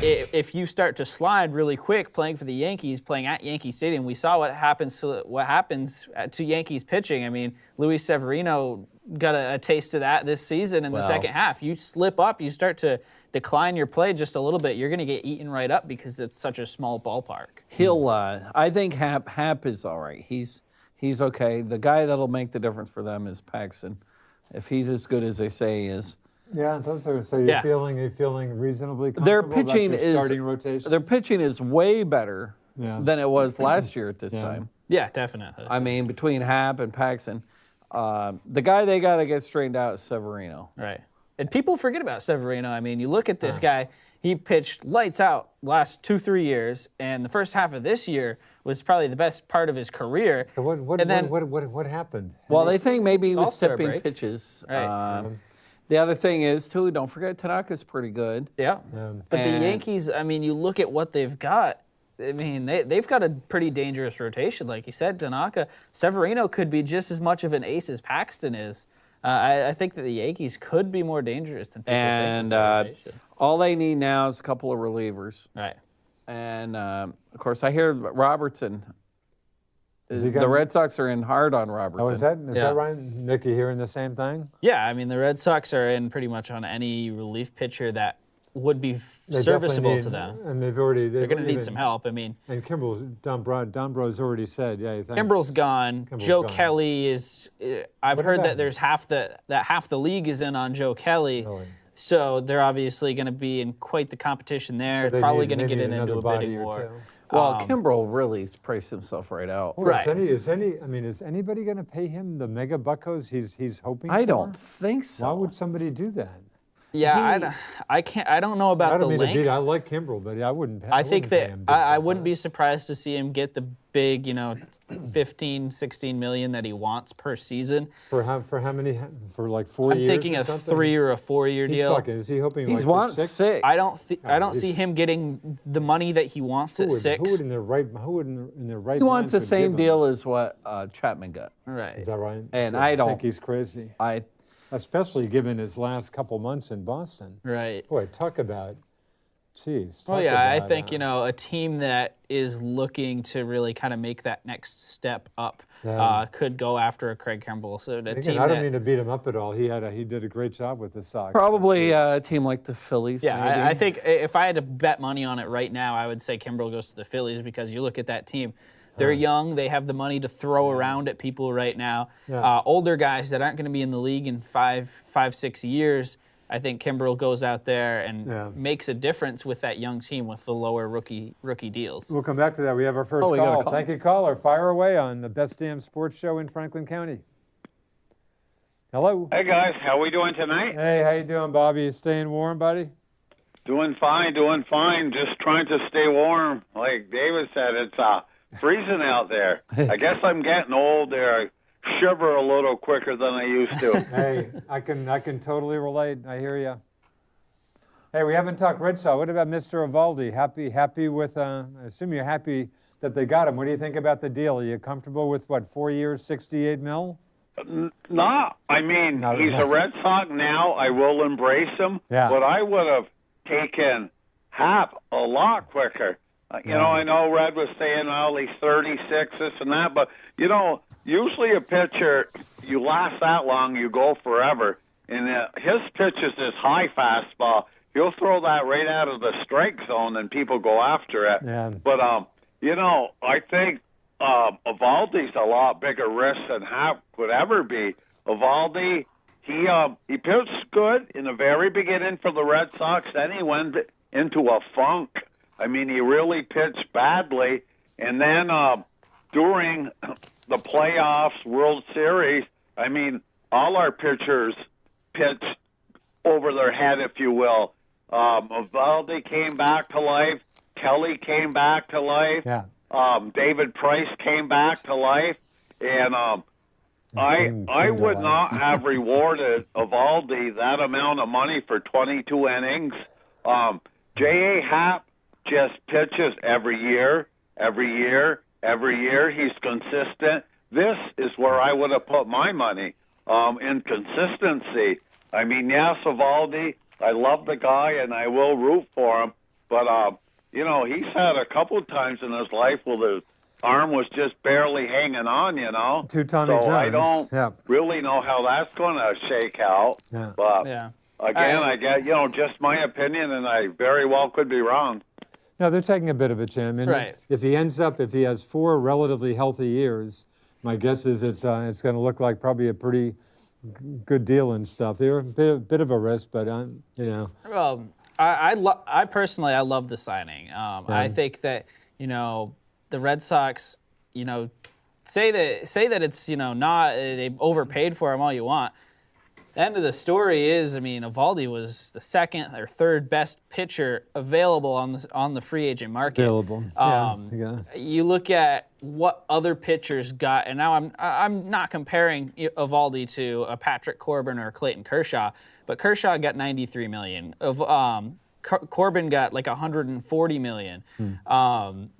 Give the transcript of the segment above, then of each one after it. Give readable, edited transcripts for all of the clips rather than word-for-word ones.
if you start to slide really quick playing for the Yankees, playing at Yankee Stadium, we saw what happens to Yankees pitching. I mean, Luis Severino got a taste of that this season in the second half. You slip up, you start to decline your play just a little bit, you're going to get eaten right up because it's such a small ballpark. I think Hap is all right. He's okay. The guy that'll make the difference for them is Paxton, if he's as good as they say he is. Yeah, so you're feeling reasonably comfortable Their pitching about your starting rotation? Their pitching is way better than it was last year at this time. Yeah, definitely. I mean, between Hap and Paxton, the guy they got to get straightened out is Severino. Right. And people forget about Severino. I mean, you look at this guy, he pitched lights out last 2-3 years, and the first half of this year was probably the best part of his career. So what happened? Well, they think maybe he was All-Star tipping break. pitches. Right. The other thing is, too, don't forget Tanaka's pretty good. Yeah. But the Yankees, I mean, you look at what they've got. I mean, they've got a pretty dangerous rotation. Like you said, Tanaka, Severino could be just as much of an ace as Paxton is. I think that the Yankees could be more dangerous than people think. And all they need now is a couple of relievers. Right. And, of course, I hear Robertson. The Red Sox are in hard on Robertson. Oh, is that right? Nick, you hearing the same thing? Yeah, I mean, the Red Sox are in pretty much on any relief pitcher that would be serviceable to them. And they're going to need some help. I mean, and Dombrow's already said, thanks. Kimbrel's gone. Joe Kelly is. I've heard that there's half the league is in on Joe Kelly. Really? So they're obviously going to be in quite the competition there. So Probably going to get into a bidding war. Well, Kimbrel really priced himself right out. Well, right. Is anybody going to pay him the mega buckos he's hoping for? I don't think so. Why would somebody do that? Yeah, I can't. I don't know about the length. I like Kimbrel, but I wouldn't. I think that I wouldn't be surprised to see him get the big, 15, 16 million that he wants per season. For how many? For like 4 years? I'm thinking a 3 or a 4-year deal. Talking, is he hoping? He wants for 6. I don't see him getting the money that he wants at 6. Who would in their right? He wants the same deal as what Chapman got. Right. Is that right? And I don't think he's crazy. Especially given his last couple months in Boston. Right. Boy, talk about. Well, yeah, I think, a team that is looking to really kind of make that next step up could go after a Craig Kimbrel. So I don't mean to beat him up at all. He did a great job with the Sox. Probably a team like the Phillies. Yeah, I think if I had to bet money on it right now, I would say Kimbrel goes to the Phillies because you look at that team. They're young. They have the money to throw around at people right now. Yeah. Older guys that aren't going to be in the league in 5-6 years. I think Kimbrel goes out there and makes a difference with that young team with the lower rookie deals. We'll come back to that. We have our first call. Thank you, caller. Fire away on the best damn sports show in Franklin County. Hello. Hey, guys. How we doing tonight? Hey, how you doing, Bobby? You staying warm, buddy? Doing fine. Just trying to stay warm. Like David said, it's freezing out there. I guess I'm getting old there. I shiver a little quicker than I used to. Hey, I can totally relate. I hear you. Hey, we haven't talked Red Sox. What about Mr. Eovaldi? Happy with? I assume you're happy that they got him. What do you think about the deal? Are you comfortable with 4 years, $68 million? No, I mean he's a Red Sox now. I will embrace him. Yeah. But I would have taken Hap a lot quicker. I know Red was saying, he's 36, this and that, but, usually a pitcher, you last that long, you go forever. And his pitch is this high fastball. He'll throw that right out of the strike zone and people go after it. Yeah. But, I think Eovaldi's a lot bigger risk than Hap could ever be. Eovaldi, he pitched good in the very beginning for the Red Sox. Then he went into a funk. I mean, he really pitched badly. And then during the playoffs, World Series, I mean, all our pitchers pitched over their head, if you will. Eovaldi came back to life. Kelly came back to life. Yeah. David Price came back to life. And I would not have rewarded Eovaldi that amount of money for 22 innings. J.A. Happ just pitches every year. He's consistent. This is where I would have put my money, in consistency. I mean, yes, Eovaldi, I love the guy and I will root for him, but he's had a couple of times in his life where the arm was just barely hanging on. To Tommy so John. I don't Yeah. really know how that's going to shake out. Yeah. But Yeah. again, I get just my opinion, and I very well could be wrong. No, they're taking a bit of a chance. And Right. if he has 4 relatively healthy years, my guess is it's going to look like probably a pretty good deal and stuff. They're a bit of a risk, but Well, I personally I love the signing. I think that the Red Sox, say that it's not they overpaid for him all you want. The end of the story is, Eovaldi was the second or third best pitcher available on the free agent market. available. Yeah. You look at what other pitchers got, and now I'm not comparing Eovaldi to a Patrick Corbin or Clayton Kershaw, but Kershaw got $93 million. Corbin got like $140 million.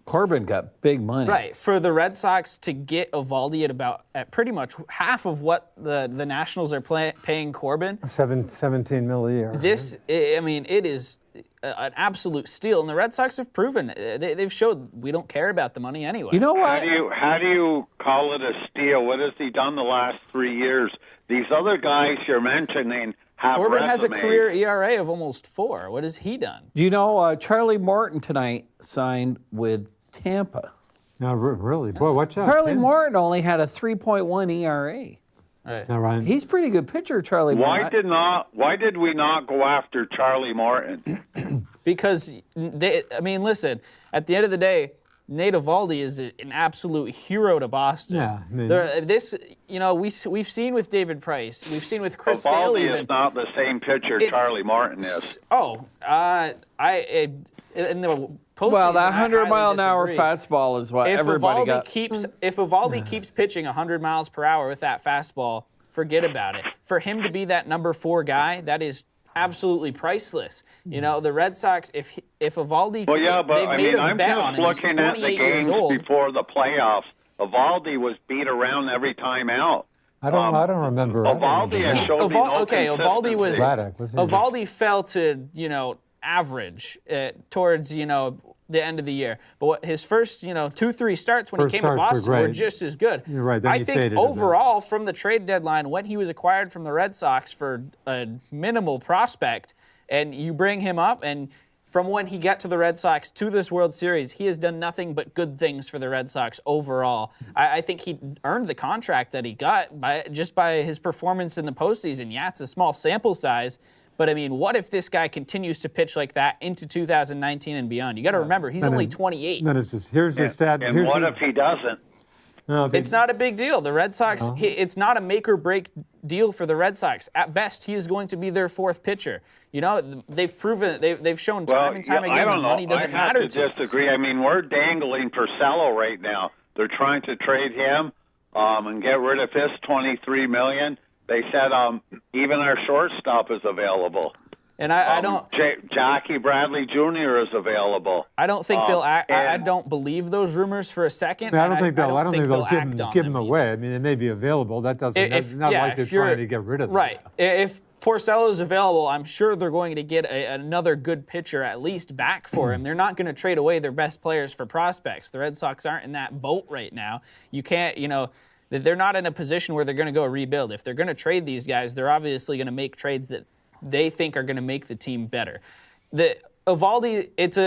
Corbin got big money. Right. For the Red Sox to get Eovaldi at pretty much half of what the Nationals are paying Corbin, 17 mil a year. it is an absolute steal. And the Red Sox have proven, they've showed we don't care about the money anyway. You know what? How do you call it a steal? What has he done the last 3 years? These other guys you're mentioning have Corbin has a resumes. career ERA of almost 4. What has he done? Charlie Morton tonight signed with Tampa. No, really? Boy, watch out. Charlie Ken. Morton only had a 3.1 ERA. Right. All right. He's a pretty good pitcher, Charlie Why Morton. Why did we not go after Charlie Morton? Because listen, at the end of the day, Nate Eovaldi is an absolute hero to Boston. Yeah, we've seen with David Price, we've seen with Chris Sale Eovaldi even. is not the same pitcher Charlie Morton is. In the postseason, Well, that I highly 100-mile-an-hour disagree. fastball is what If everybody got. Eovaldi keeps pitching 100 miles per hour with that fastball, forget about it. For him to be that number 4 guy, that is absolutely priceless. The Red Sox, if Eovaldi, Well, yeah, but they've made a I'm bet on just him. He's looking at the 28 years games old. before the playoffs. Eovaldi was beat around every time out. I don't remember. Eovaldi has showed me no Eovaldi was consistency. Braddock, fell to average towards the end of the year. But his first 2-3 starts when First he came to starts were Boston were great. just as good. You're right, then I he think faded a bit. overall from the trade deadline when he was acquired from the Red Sox for a minimal prospect, and you bring him up and. From when he got to the Red Sox to this World Series, he has done nothing but good things for the Red Sox overall. I think he earned the contract that he got just by his performance in the postseason. Yeah, it's a small sample size, but what if this guy continues to pitch like that into 2019 and beyond? You got to remember, he's only 28. Then it's just, here's the stat. And here's what the, if he doesn't? no, if It's not a big deal. The Red Sox, it's not a make or break deal for the Red Sox. At best, he is going to be their 4th pitcher. They've proven, they've shown time and time I again that don't know. money doesn't I have matter to disagree. We're dangling Porcello right now. They're trying to trade him and get rid of his $23 million. They said even our shortstop is available. And I don't. Jackie Bradley Jr. is available. I don't think they'll act. I and- don't believe those rumors for a second. I don't think they'll. I don't think they'll act on give him them away. They may be available. That doesn't. That's not like they're trying to get rid of them. Right. If Porcello is available, I'm sure they're going to get another good pitcher at least back for him. They're not going to trade away their best players for prospects. The Red Sox aren't in that boat right now. You can't. They're not in a position where they're going to go rebuild. If they're going to trade these guys, they're obviously going to make trades that they think are going to make the team better. The Eovaldi, it's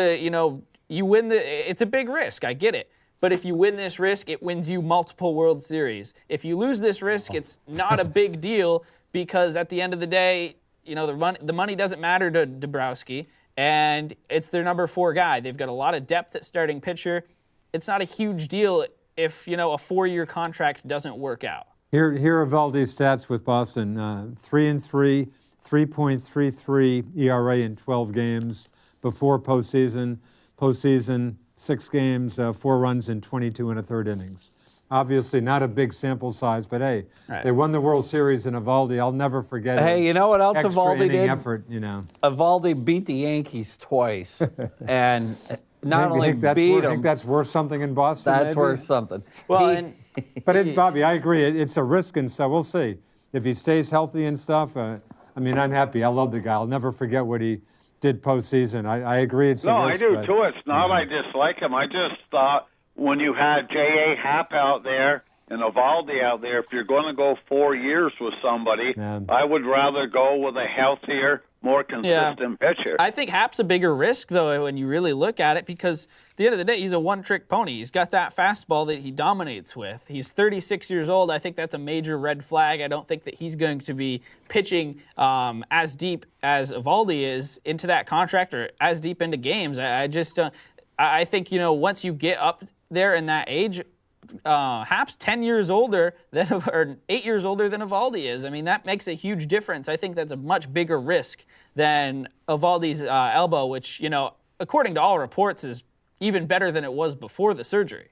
a big risk. I get it. But if you win this risk, it wins you multiple World Series. If you lose this risk, it's not a big deal because at the end of the day, the money doesn't matter to Dabrowski, and it's their number 4 guy. They've got a lot of depth at starting pitcher. It's not a huge deal if a 4-year contract doesn't work out. Here are Eovaldi's stats with Boston: 3-3, 3.33 ERA in 12 games before postseason. Postseason, 6 games, 4 runs in 22 1/3 innings. Obviously, not a big sample size, but hey, Right. They won the World Series in Eovaldi. I'll never forget. Hey, his you know what else extra Eovaldi inning did? Effort, Eovaldi beat the Yankees twice, and not Maybe only think that's beat worth, them, think that's worth something in Boston. that's maybe? worth something. Well, But Bobby, I agree. It's a risk, and so we'll see if he stays healthy and stuff. I'm happy. I love the guy. I'll never forget what he did postseason. I agree it's a No, risk, I do but, too. It's not I dislike him. I just thought when you had J.A. Happ out there and Evaldi out there, if you're going to go 4 years with somebody, Yeah. I would rather go with a healthier, more consistent pitcher. I think Happ's a bigger risk, though, when you really look at it, because at the end of the day, he's a one-trick pony. He's got that fastball that he dominates with. He's 36 years old. I think that's a major red flag. I don't think that he's going to be pitching as deep as Evaldi is into that contract or as deep into games. I think, once you get up there in that age, Happ's 10 years older than, or 8 years older than Evaldi is. I mean, that makes a huge difference. I think that's a much bigger risk than Evaldi's elbow, which, according to all reports, is even better than it was before the surgery.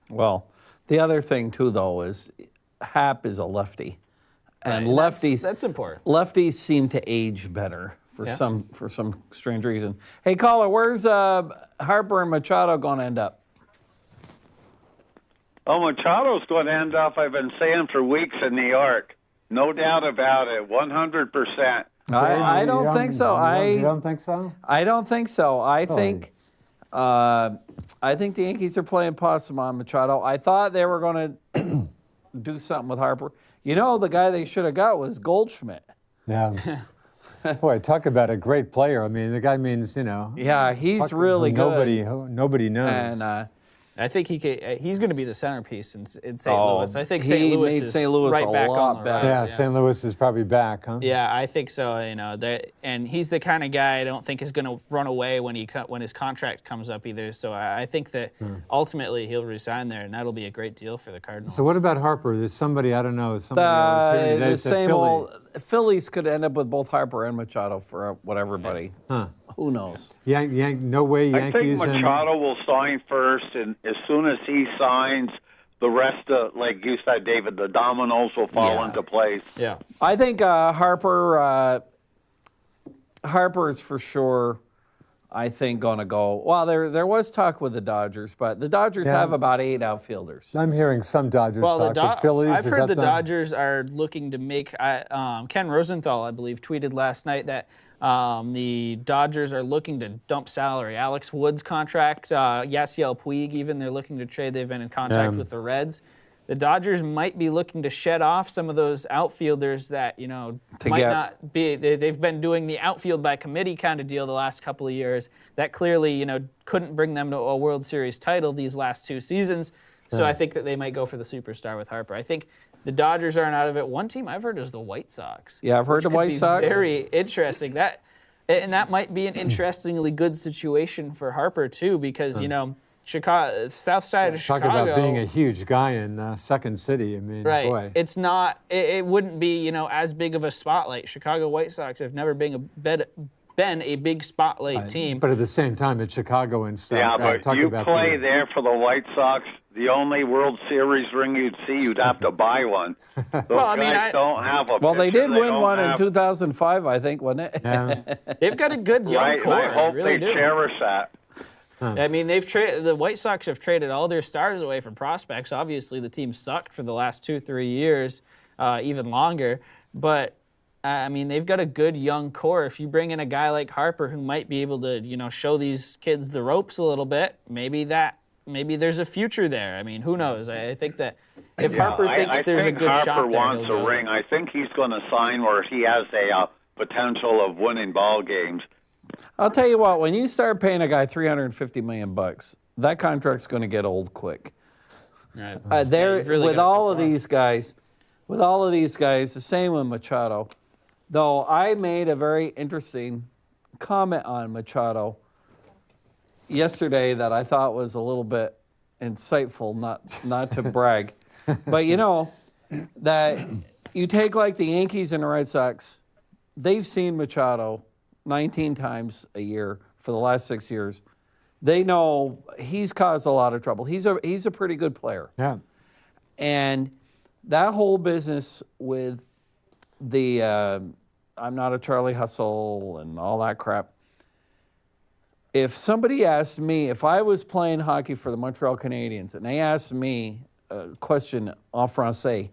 Well, the other thing too, though, is Happ is a lefty, and Right, lefties that's important. Lefties seem to age better for some strange reason. Hey, caller, where's Harper and Machado going to end up? Oh, Machado's going to end up, I've been saying for weeks, in New York. No doubt about it, 100%. I don't think so. You don't think so? I don't think so. I think the Yankees are playing possum on Machado. I thought they were going to do something with Harper. The guy they should have got was Goldschmidt. Yeah. Boy, talk about a great player. I mean, the guy means, Yeah, he's really good. Nobody knows. And I think he's going to be the centerpiece in St. Oh, Louis. I think he St. Louis made is St. Louis right a back lot on the better. right. yeah, St. Louis is probably back, huh? Yeah, I think so. And he's the kind of guy I don't think is going to run away when his contract comes up either. So I think that ultimately he'll resign there, and that'll be a great deal for the Cardinals. So what about Harper? There's somebody, I don't know, somebody else here today the said same Philly. old Phillies could end up with both Harper and Machado for whatever, buddy. Huh. Who knows? No way I think Yankees Machado will sign first, and as soon as he signs, the rest of, like you said, David, the dominoes will fall into place. Yeah. I think Harper's for sure. I think gonna go. Well, there was talk with the Dodgers, but the Dodgers have about 8 outfielders. I'm hearing some Dodgers talk, but Phillies, I've is heard that the Dodgers are looking to make. Ken Rosenthal, I believe, tweeted last night that the Dodgers are looking to dump salary. Alex Wood's contract, Yasiel Puig, even they're looking to trade. They've been in contact with the Reds. The Dodgers might be looking to shed off some of those outfielders that, not be. They've been doing the outfield by committee kind of deal the last couple of years. That clearly, couldn't bring them to a World Series title these last 2 seasons. So I think that they might go for the superstar with Harper. I think the Dodgers aren't out of it. One team I've heard is the White Sox. Yeah, I've heard the White Sox. Very interesting. That might be an interestingly good situation for Harper too, because Chicago, south side of Chicago. Talk about being a huge guy in Second City. I mean, right. boy. It's not. It wouldn't be as big of a spotlight. Chicago White Sox have never been a big spotlight team. But at the same time, it's Chicago and stuff. Yeah, but you play there for the White Sox. The only World Series ring you'd see, you'd have to buy one. Those guys don't have a Well, they pitcher. did win don't one in have- 2005, I think, wasn't it? Yeah. They've got a good young Right, core. and I hope really they do. cherish that. I mean, the White Sox have traded all their stars away for prospects. Obviously, the team sucked for the last 2-3 years, even longer. But I mean, they've got a good young core. If you bring in a guy like Harper, who might be able to, show these kids the ropes a little bit, maybe there's a future there. I mean, who knows? I think that if Harper thinks I there's think a good Harper shot there, wants he'll a go. ring. I think he's going to sign where he has a potential of winning ball games. I'll tell you what, when you start paying a guy $350 million, that contract's going to get old quick. Right. With gotta all of perform. these guys, the same with Machado. Though I made a very interesting comment on Machado yesterday that I thought was a little bit insightful, not to brag. But that you take like the Yankees and the Red Sox, they've seen Machado 19 times a year for the last 6 years. They know he's caused a lot of trouble. He's a pretty good player. Yeah. And that whole business with the I'm not a Charlie Hustle and all that crap. If somebody asked me, if I was playing hockey for the Montreal Canadiens and they asked me a question en français,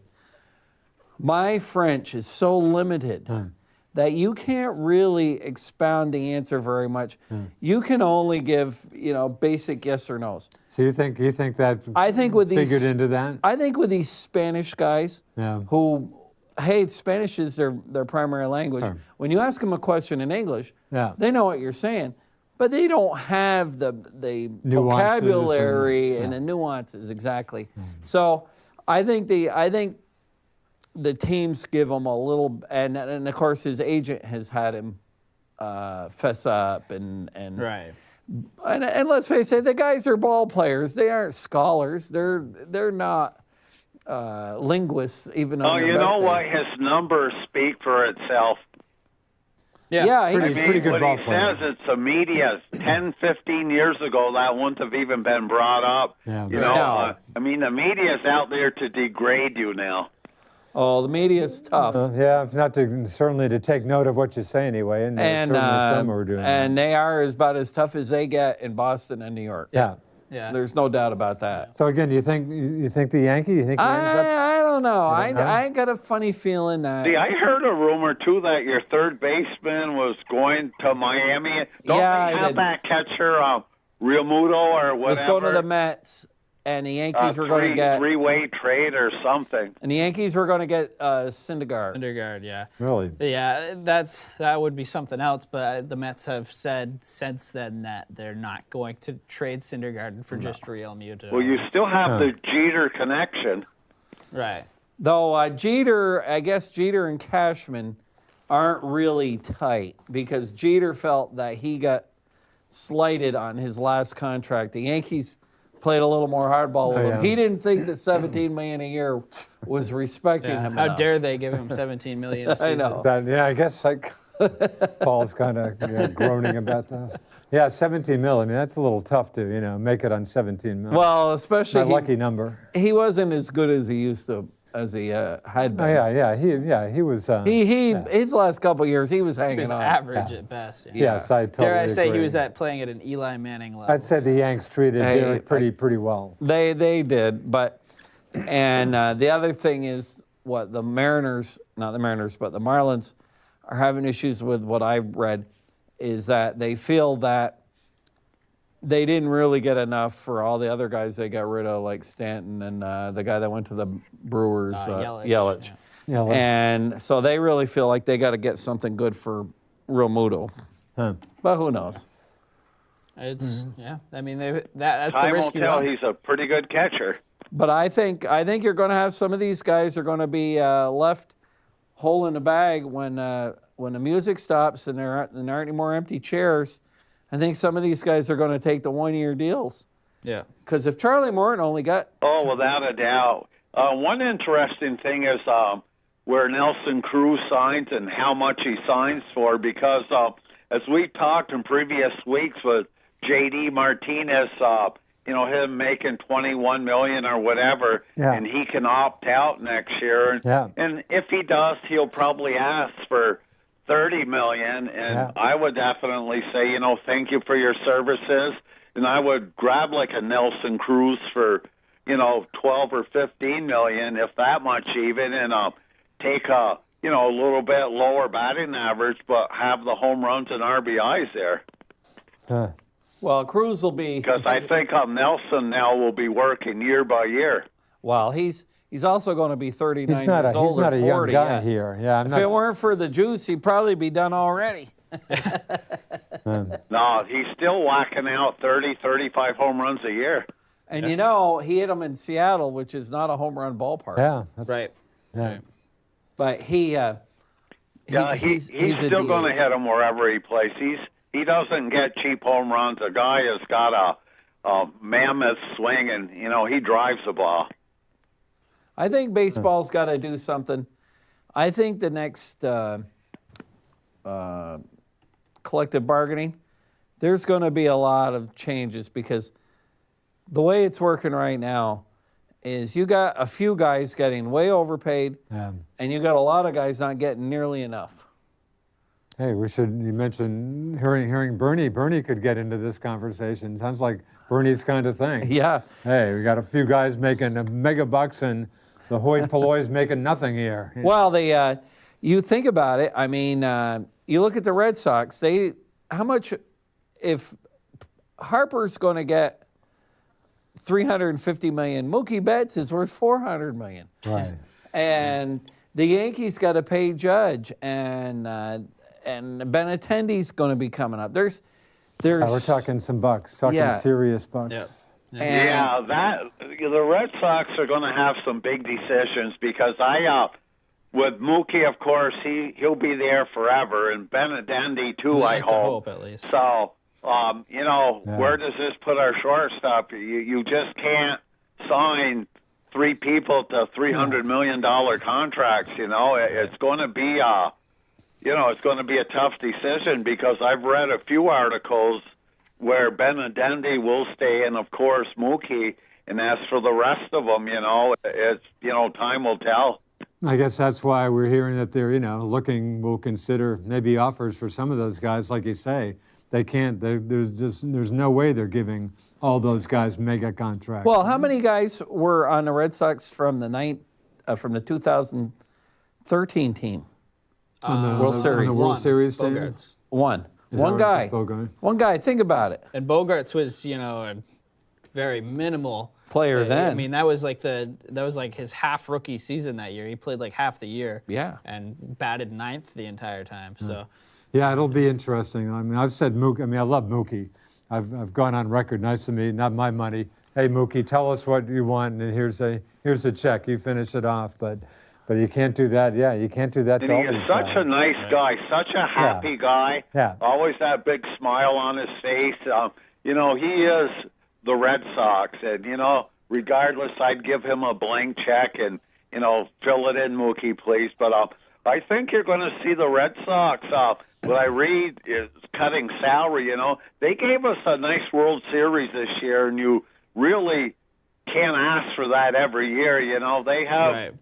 my French is so limited that you can't really expound the answer very much. You can only give, basic yes or no's. So you think that I think with these figured into that? I think with these Spanish guys Yeah. who, hey, Spanish is their primary language. Sure. When you ask them a question in English, Yeah. they know what you're saying, but they don't have the Nuances vocabulary and- and the nuances exactly. So I think the teams give him a little, and of course his agent has had him fess up and Right. and let's face it, the guys are ball players. They aren't scholars. They're not linguists, even on Oh, their you best know days. what? His numbers speak for itself. Yeah, Pretty- he's, I pretty mean, good when ball he player. says it's the media, 10, 15 years ago, that wouldn't have even been brought up. Yeah. You know, No. I mean, the media's out there to degrade you now. oh, the media's tough. Yeah, not to certainly to take note of what you say anyway, and, and certainly some are doing and they are about as tough as they get in Boston and New York. that. Yeah. Yeah. There's no doubt about that. So again, you think the Yankee? You think he ends up? I don't know. don't know? I got a funny feeling that. See, I heard a rumor, too, that your third baseman was going to Miami. Don't Yeah, I they have did. that catcher, Real Muto or whatever? was going to the Mets, and the Yankees were going to get three-way trade or something. Syndergaard. Syndergaard, yeah. Really? Yeah, that would be something else. But the Mets have said since then that they're not going to trade Syndergaard for just Real Muto. Well, you still have the Jeter connection. Right. Though Jeter and Cashman aren't really tight because Jeter felt that he got slighted on his last contract. The Yankees played a little more hardball with Oh, him. yeah. He didn't think that $17 million a year was respecting Yeah. him How enough. dare they give him $17 million a I season? know. Yeah, I guess like Paul's kind of groaning about this. Yeah, 17 mil. I mean, that's a little tough to make it on 17 mil. Well, especially Not a lucky number. he wasn't as good as he used to, as he had Oh, been. he was. His last couple of years he was hanging He was on. average at best. Yeah. Yes, I totally Dare I say agree. he was playing at an Eli Manning level? I'd say the Yanks treated Hey, Derek pretty well. They did, but and the other thing is what the Mariners, not the Mariners, but the Marlins are having issues with. What I read is that they feel that they didn't really get enough for all the other guys they got rid of, like Stanton and the guy that went to the Brewers, Yelich. Yeah, And so they really feel like they got to get something good for Real Muto. huh. But who knows? It's yeah. I mean, that's the Time will risk you tell. run. He's a pretty good catcher. But I think you're going to have some of these guys are going to be left whole in the bag when the music stops and there aren't any more empty chairs. I think some of these guys are going to take the 1-year deals. Yeah. Because if Charlie Morton only got Oh, without a doubt. One interesting thing is where Nelson Cruz signs and how much he signs for, because as we talked in previous weeks with J.D. Martinez, him making $21 million or whatever, Yeah. and he can opt out next year. Yeah. And if he does, he'll probably ask for $30 million, and Yeah. I would definitely say, thank you for your services, and I would grab like a Nelson Cruz for, 12 or 15 million, if that much even, and take a little bit lower batting average, but have the home runs and RBIs there. Huh. well, Cruz will be Because I think Nelson now will be working year by year. well, he's also going to be 39 He's not years he's old not or a young 40 guy yet. here. Yeah, I'm If not. it weren't for the juice, he'd probably be done already. No, he's still whacking out 30, 35 home runs a year. And he hit them in Seattle, which is not a home run ballpark. Yeah. That's, Right. Yeah. But Yeah, he's a still going to DH. hit him wherever he plays. He doesn't get cheap home runs. A guy has got a mammoth swing, and he drives the ball. I think baseball's got to do something. I think the next collective bargaining, there's going to be a lot of changes because the way it's working right now is you got a few guys getting way overpaid, Yeah. and you got a lot of guys not getting nearly enough. Hey, you mentioned hearing Bernie. Bernie could get into this conversation. Sounds like Bernie's kind of thing. Yeah. Hey, we got a few guys making mega bucks, and the hoi polloi's making nothing here. Well, you think about it. I mean, you look at the Red Sox. How much if Harper's going to get $350 million, Mookie Betts is worth $400 million. Right. And the Yankees got to pay Judge, and Benintendi's going to be coming up. There's We're talking some bucks, talking serious bucks. Yep. The Red Sox are going to have some big decisions because with Mookie, of course, he'll be there forever, and Benintendi too. I hope at least. So, where does this put our shortstop? You just can't sign three people to $300 million contracts. It's going to be it's going to be a tough decision because I've read a few articles where Benintendi will stay, and of course Mookie. And as for the rest of them, it's time will tell. I guess that's why we're hearing that they're will consider maybe offers for some of those guys, like you say. They can't. There's no way they're giving all those guys mega contracts. Well, how many guys were on the Red Sox from the 2013 team? On the World Series. On the World Series team? Bogarts. One that right, guy. just Bogart? One guy. Think about it. And Bogarts was, a very minimal Player then. I mean, that was like his half rookie season that year. He played like half the year. Yeah. And batted ninth the entire time. So. Yeah, it'll be interesting. I mean, I've said Mookie. I mean, I love Mookie. I've gone on record. Nice to meet. Not my money. Hey, Mookie, tell us what you want, and here's a check. You finish it off, but you can't do that. Yeah, you can't do that. And to all he is these such guys. a nice guy, such a happy guy. Yeah. Always that big smile on his face. He is the Red Sox, and regardless, I'd give him a blank check and fill it in, Mookie, please. But I think you're going to see the Red Sox. What I read is cutting salary. They gave us a nice World Series this year, and you really can't ask for that every year. They have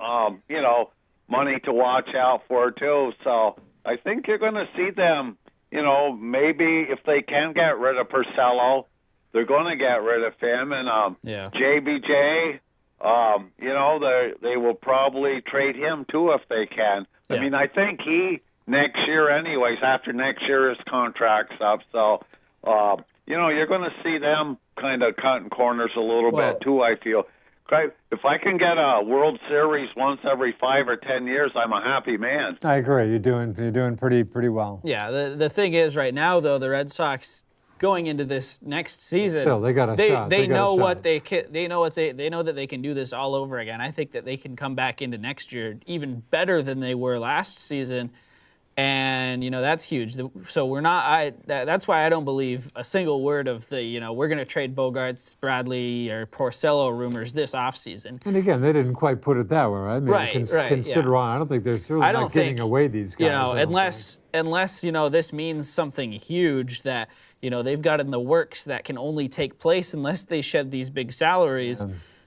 money to watch out for too. So I think you're going to see them. Maybe if they can get rid of Porcello, they're going to get rid of him. And JBJ, they will probably trade him too if they can. Yeah. I mean, I think next year anyways, after next year his contract's up. So, you're going to see them kind of cutting corners a little bit too, I feel. If I can get a World Series once every 5 or 10 years, I'm a happy man. I agree. You're doing pretty well. Yeah, the thing is right now, though, the Red Sox going into this next season, Still, they got a shot. They know what they know that they can do this all over again. I think that they can come back into next year even better than they were last season, and that's huge. So we're not. That's why I don't believe a single word of the we're going to trade Bogarts, Bradley, or Porcello rumors this offseason. And again, they didn't quite put it that way. I mean, consider on. I don't think they're certainly not giving away these guys. Unless this means something huge that they've got in the works that can only take place unless they shed these big salaries.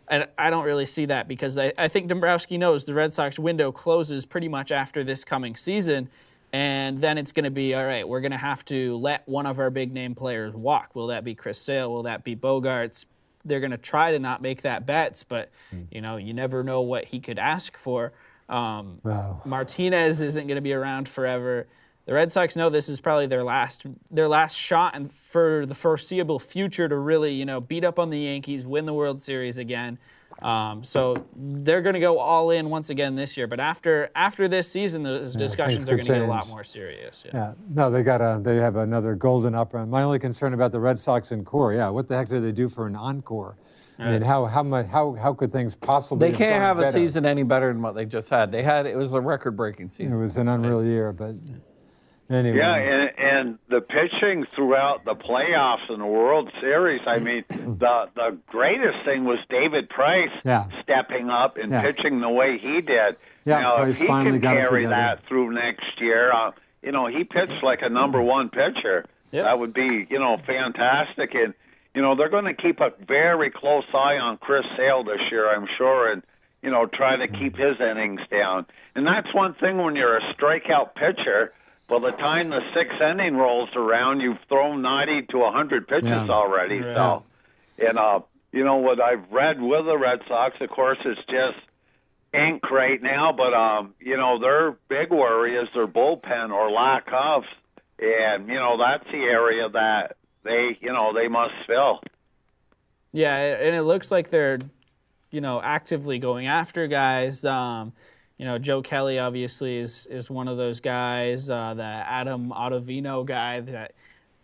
And I don't really see that because I think Dombrowski knows the Red Sox window closes pretty much after this coming season. And then it's going to be, all right, we're going to have to let one of our big name players walk. Will that be Chris Sale? Will that be Bogarts? They're going to try to not make that bets, but, you never know what he could ask for. Martinez isn't going to be around forever. The Red Sox know this is probably their last shot and for the foreseeable future to really, beat up on the Yankees, win the World Series again. So they're going to go all in once again this year. But after this season, those discussions are going to get a lot more serious. No, they have another golden up run. My only concern about the Red Sox encore, what the heck do they do for an encore? I mean, how could things possibly? They can't have a season any better than what they just had. It was a record-breaking season. It was an unreal year, but. Anyway. Yeah, and the pitching throughout the playoffs and the World Series, I mean, the greatest thing was David Price stepping up and pitching the way he did. Yeah, if he can carry that through next year, he pitched like a number one pitcher. Yep. That would be, fantastic. And, they're going to keep a very close eye on Chris Sale this year, I'm sure, and, try to keep his innings down. And that's one thing when you're a strikeout pitcher. By the time the sixth inning rolls around, you've thrown 90 to 100 pitches already. Right. So, and what I've read with the Red Sox, of course, is just ink right now, but their big worry is their bullpen or lack of, and that's the area that they must fill. Yeah, and it looks like they're, actively going after guys. Joe Kelly obviously is one of those guys. The Adam Ottavino guy that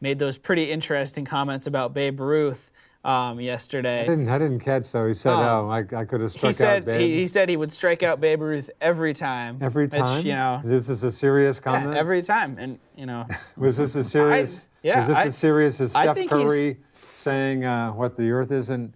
made those pretty interesting comments about Babe Ruth yesterday. I didn't catch though. He said, I could have struck out Babe. He said he would strike out Babe Ruth every time. Every time? Which, this is a serious comment? Yeah, every time. And, Was this as serious? Was this as serious as Steph Curry saying what the Earth isn't?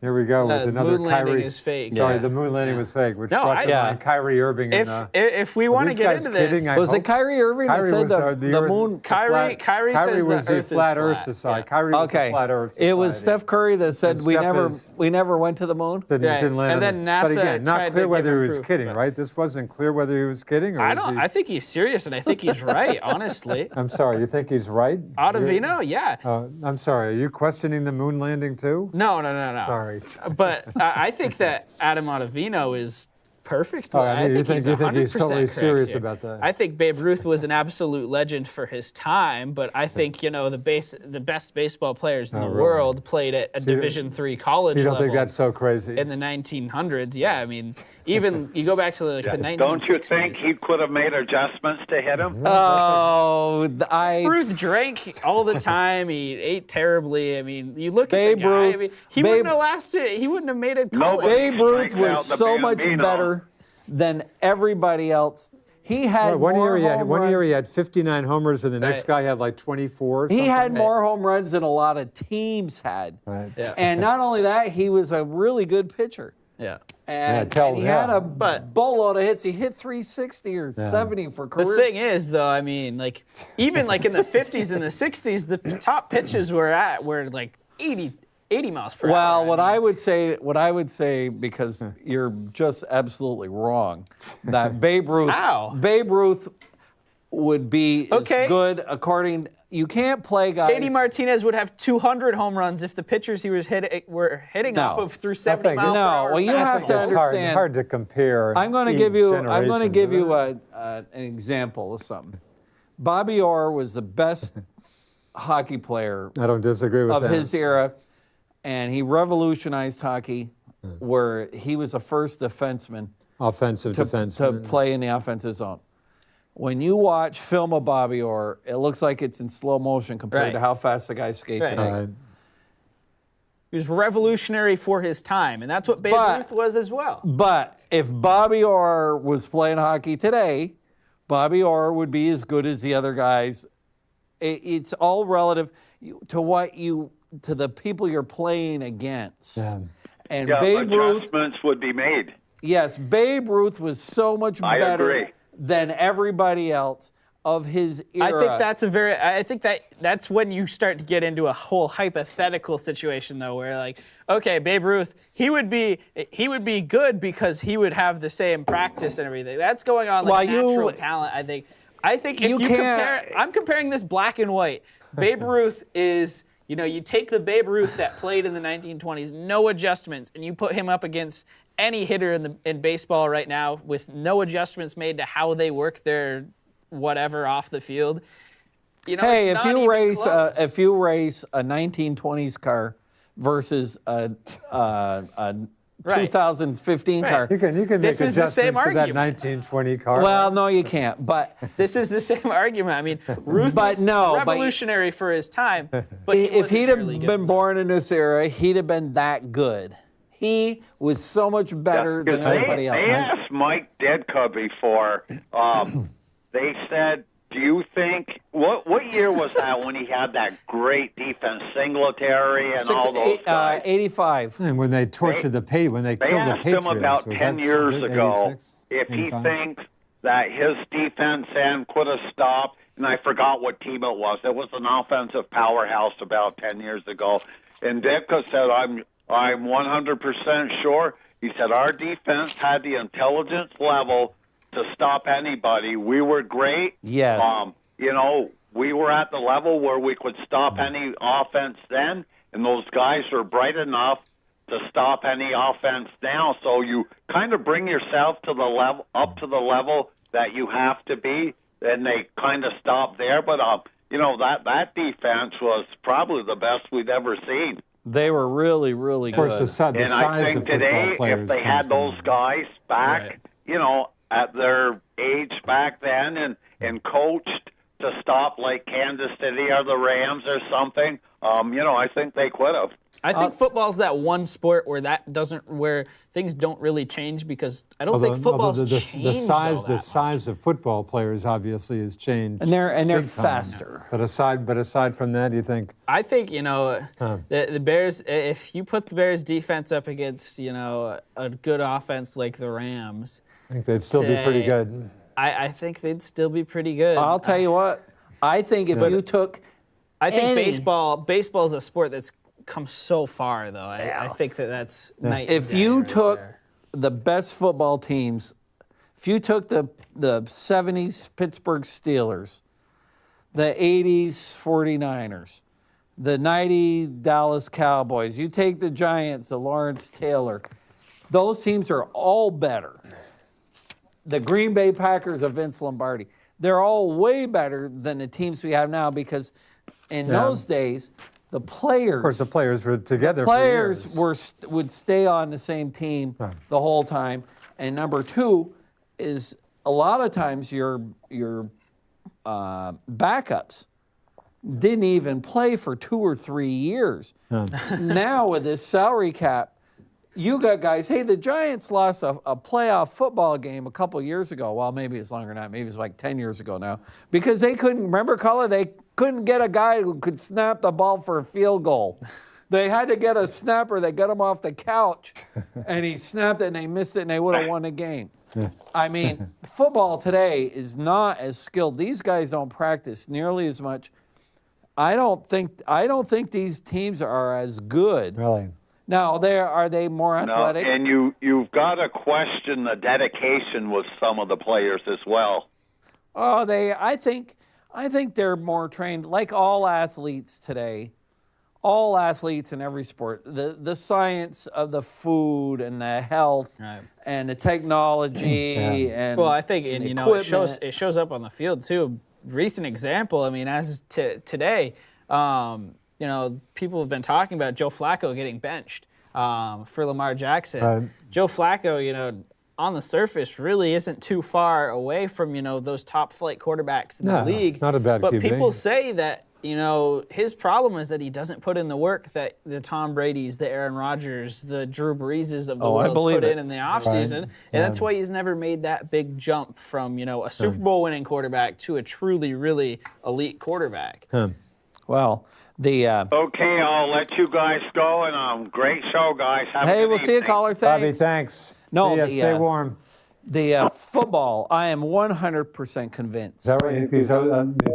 Here we go with another moon Kyrie. landing is fake. Sorry, Yeah. the moon landing was fake, which No, brought to mind Kyrie Irving. If we want to get into this, was it Kyrie Irving that said the moon? Kyrie says was the the Earth Flat is Earth flat. Society. Yeah. Kyrie was the Flat Earth Society. It was Steph Curry that said And we Steph never went to the moon. Didn't land And on then the- But NASA again, tried not to clear give whether him he was proof, kidding, but- right? This wasn't clear whether he was kidding or I think he's serious, and I think he's right. Honestly, I'm sorry, you think he's right? Ottavino, yeah. I'm sorry, are you questioning the moon landing too? No. Sorry. But I think that Adam Ottavino is perfect. You think he's 100% totally correct serious here. about that? I think Babe Ruth was an absolute legend for his time, but I think the best baseball players in the really? world played at a Division III college You don't level think that's so crazy? in the 1900s. Yeah, I mean, even you go back to the 1960s. Don't you think he could have made adjustments to hit him? Ruth drank all the time. He ate terribly. I mean, you look Babe at the guy. Ruth- I mean, he wouldn't have lasted. He wouldn't have made it college. Babe Ruth Strike was out the so much Bambino. better than everybody else. He had One more year, home one year runs. he had 59 homers, and the next Right. guy had like 24. Or He something. had more home runs than a lot of teams had. Right. Yeah. And not only that, he was a really good pitcher. Yeah. And, tell- and he yeah. had a But- boatload of hits. He hit 360 or 70 for The career. thing is, though, I mean, like even like in the 50s and the 60s, the top pitches were like 80 miles per hour. Well, what mean, I would say, because you're just absolutely wrong, that Babe Ruth, How? Babe Ruth would be Okay. as good according. You can't play guys. JD Martinez would have 200 home runs if the pitchers he was were hitting No. off of through 70 think- mile per No, hour well, you have to fastballs. It's hard, understand. hard to compare. I'm going to each give you. I'm generation, going to give isn't you it? an example of something. Bobby Orr was the best hockey player I don't disagree with of that. his era, and he revolutionized hockey, where he was the first defenseman Offensive to defenseman. play in the offensive zone. When you watch film of Bobby Orr, it looks like it's in slow motion compared Right. to how fast the guy skates Right. today. Right. He was revolutionary for his time, and that's what Babe But- Ruth was as well. But if Bobby Orr was playing hockey today, Bobby Orr would be as good as the other guys. It's all relative to the people you're playing against. Yeah. And Yeah, Babe Ruth, adjustments would be made. yes, Babe Ruth was so much I better agree. than everybody else of his era. I think that's when you start to get into a whole hypothetical situation though, where like, okay, Babe Ruth, he would be good because he would have the same practice and everything. That's going on like natural talent, I think. I think if You you can't- compare, I'm comparing this black and white. Babe Ruth is, you take the Babe Ruth that played in the 1920s, no adjustments, and you put him up against any hitter in baseball right now with no adjustments made to how they work their whatever off the field. Hey, it's if not you even race close. if you race a 1920s car versus a Right. 2015 car, You can make This is the same adjustments to that argument. 1920 car. well, no, you can't. But This is the same argument. I mean, Ruth But was no, but- revolutionary for his time, but if he'd have really good. been born in this era, he'd have been that good. He was so much better than everybody else. They asked Mike Ditka before. They said, "Do you think what year was that when he had that great defense, Singletary and all those guys?" 85. and when they tortured when they They killed the asked Patriots, him about was 10 that years 86, ago if he 85? thinks that his defense end could have stopped, and I forgot what team it was. It was an offensive powerhouse about 10 years ago. And Ditka said, I'm 100% sure. He said, our defense had the intelligence level to stop anybody. We were great. Yes. We were at the level where we could stop any offense then, and those guys are bright enough to stop any offense now. So you kind of bring yourself to the level, up to the level that you have to be, and they kind of stop there. But that defense was probably the best we'd ever seen. They were really, really Of course, good. the size And I think of football today, players if they comes had to those mind. guys back, Right. At their age back then, and coached to stop like Kansas City or the Rams or something, I think they could have. I think football's that one sport where things don't really change, because I don't think football's changed the size all that much. size of football players obviously has changed. And they're big time. faster. But aside from that, you think I think, the Bears, if you put the Bears defense up against, a good offense like the Rams, they'd still be pretty Today, good. I think they'd still be pretty good. I'll tell you what. I think if you took I think any- baseball is a sport that's come so far, though. I think that's night and if day you right took there. the best football teams, if you took the 70s Pittsburgh Steelers, the 80s 49ers, the 90 Dallas Cowboys, you take the Giants, the Lawrence Taylor, those teams are all better. The Green Bay Packers of Vince Lombardi, they're all way better than the teams we have now, because in those days, the players, Of course, the players were together. players for years. would stay on the same team the whole time. And number two is a lot of times your backups didn't even play for 2 or 3 years. Now with this salary cap, you got guys, hey, the Giants lost a playoff football game a couple years ago. Well, maybe it's longer than that. Maybe it's like 10 years ago now. Because they couldn't, remember, Color, they couldn't get a guy who could snap the ball for a field goal. They had to get a snapper that got him off the couch, and he snapped it, and they missed it, and they would have won the game. I mean, football today is not as skilled. These guys don't practice nearly as much. I don't think these teams are as good. Really. Now, are they more athletic? No, and you've got to question the dedication with some of the players as well. Oh, I think they're more trained, like all athletes today. All athletes in every sport, the science of the food and the health Right. and the technology and Well, I think, and it shows equipment. up on the field too. Recent example, I mean, as today, people have been talking about Joe Flacco getting benched for Lamar Jackson. Right. Joe Flacco, on the surface, really isn't too far away from those top flight quarterbacks in the No, league. not a bad But QB. people say that his problem is that he doesn't put in the work that the Tom Brady's, the Aaron Rodgers, the Drew Breeses of the Oh, I world believe put it. in the offseason. And that's why he's never made that big jump from, a Super Bowl winning quarterback to a truly, really elite quarterback. Well, the Okay, I'll let you guys go, and great show, guys. Have a hey, good we'll see you, evening. caller. Bobby, Thanks. thanks. No, See ya, the, stay warm. The football, I am 100% convinced. Is that right? These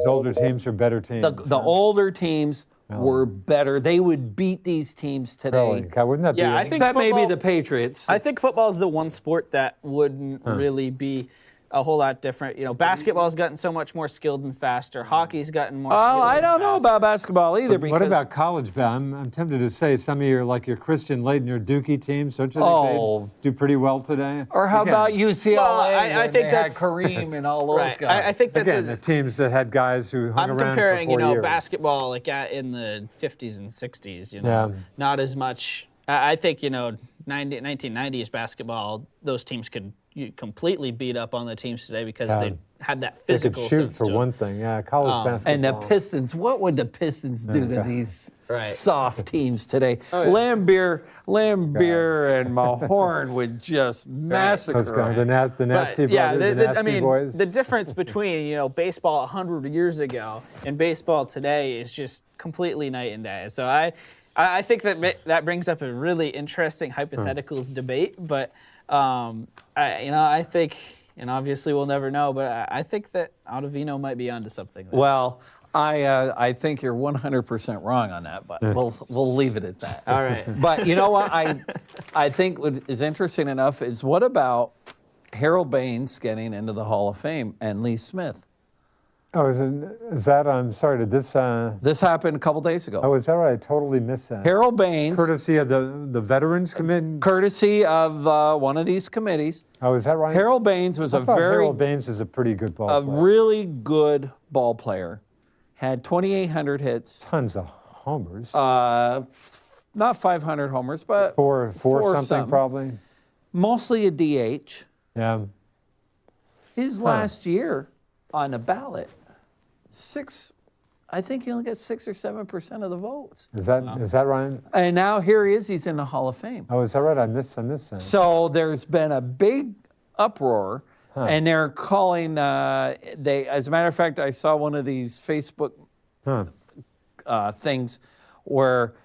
older teams are better teams. The older teams were better. They would beat these teams today. Really? God, wouldn't that Yeah, be? I think Except maybe football- the Patriots. I think football is the one sport that wouldn't really be a whole lot different. Basketball's gotten so much more skilled and faster. Hockey's gotten more skilled I and don't know faster. about basketball either. What because, about college? I'm tempted to say some of your Christian Layton, your Dookie teams. Don't you think Oh. they do pretty well today? Or how Again, about UCLA? Well, I when think they that's- had Kareem and all those Right. guys. I think that's Again, the teams that had guys who hung I'm around comparing, for 4 years. basketball in the 50s and 60s. Yeah. Not as much. I think 1990s basketball. Those teams could completely beat up on the teams today because they had that They could physical shoot sense for to one it. thing. Yeah, college basketball. And the Pistons, what would the Pistons do to these Right. soft teams today? Oh, yeah. Lambeer and Mahorn would just massacre Those guys, them. the nasty But, yeah, brothers, the nasty boys. the difference between baseball 100 years ago and baseball today is just completely night and day. So I think that brings up a really interesting hypotheticals debate. But I think, and obviously we'll never know, but I think that Ottavino might be onto something there. Well, I think you're 100% wrong on that, but we'll leave it at that. All right. But you know what I think what is interesting enough is what about Harold Baines getting into the Hall of Fame and Lee Smith? Oh, is that, I'm sorry, did this, This happened a couple days ago. oh, is that right? I totally missed that. Harold Baines, Courtesy of the Veterans Committee? courtesy of one of these committees, Oh, is that right? Harold Baines was I a thought very, Harold Baines is a pretty good ball a player. really good ball player. Had 2,800 hits, Tons of homers. not 500 homers, but four something something. probably. Mostly a DH. Yeah. His last year on the ballot, I think he only got 6 or 7% of the votes. Is that right? And now here he is, he's in the Hall of Fame. Oh, is that right? I missed that. So there's been a big uproar, and they're calling, as a matter of fact, I saw one of these Facebook things where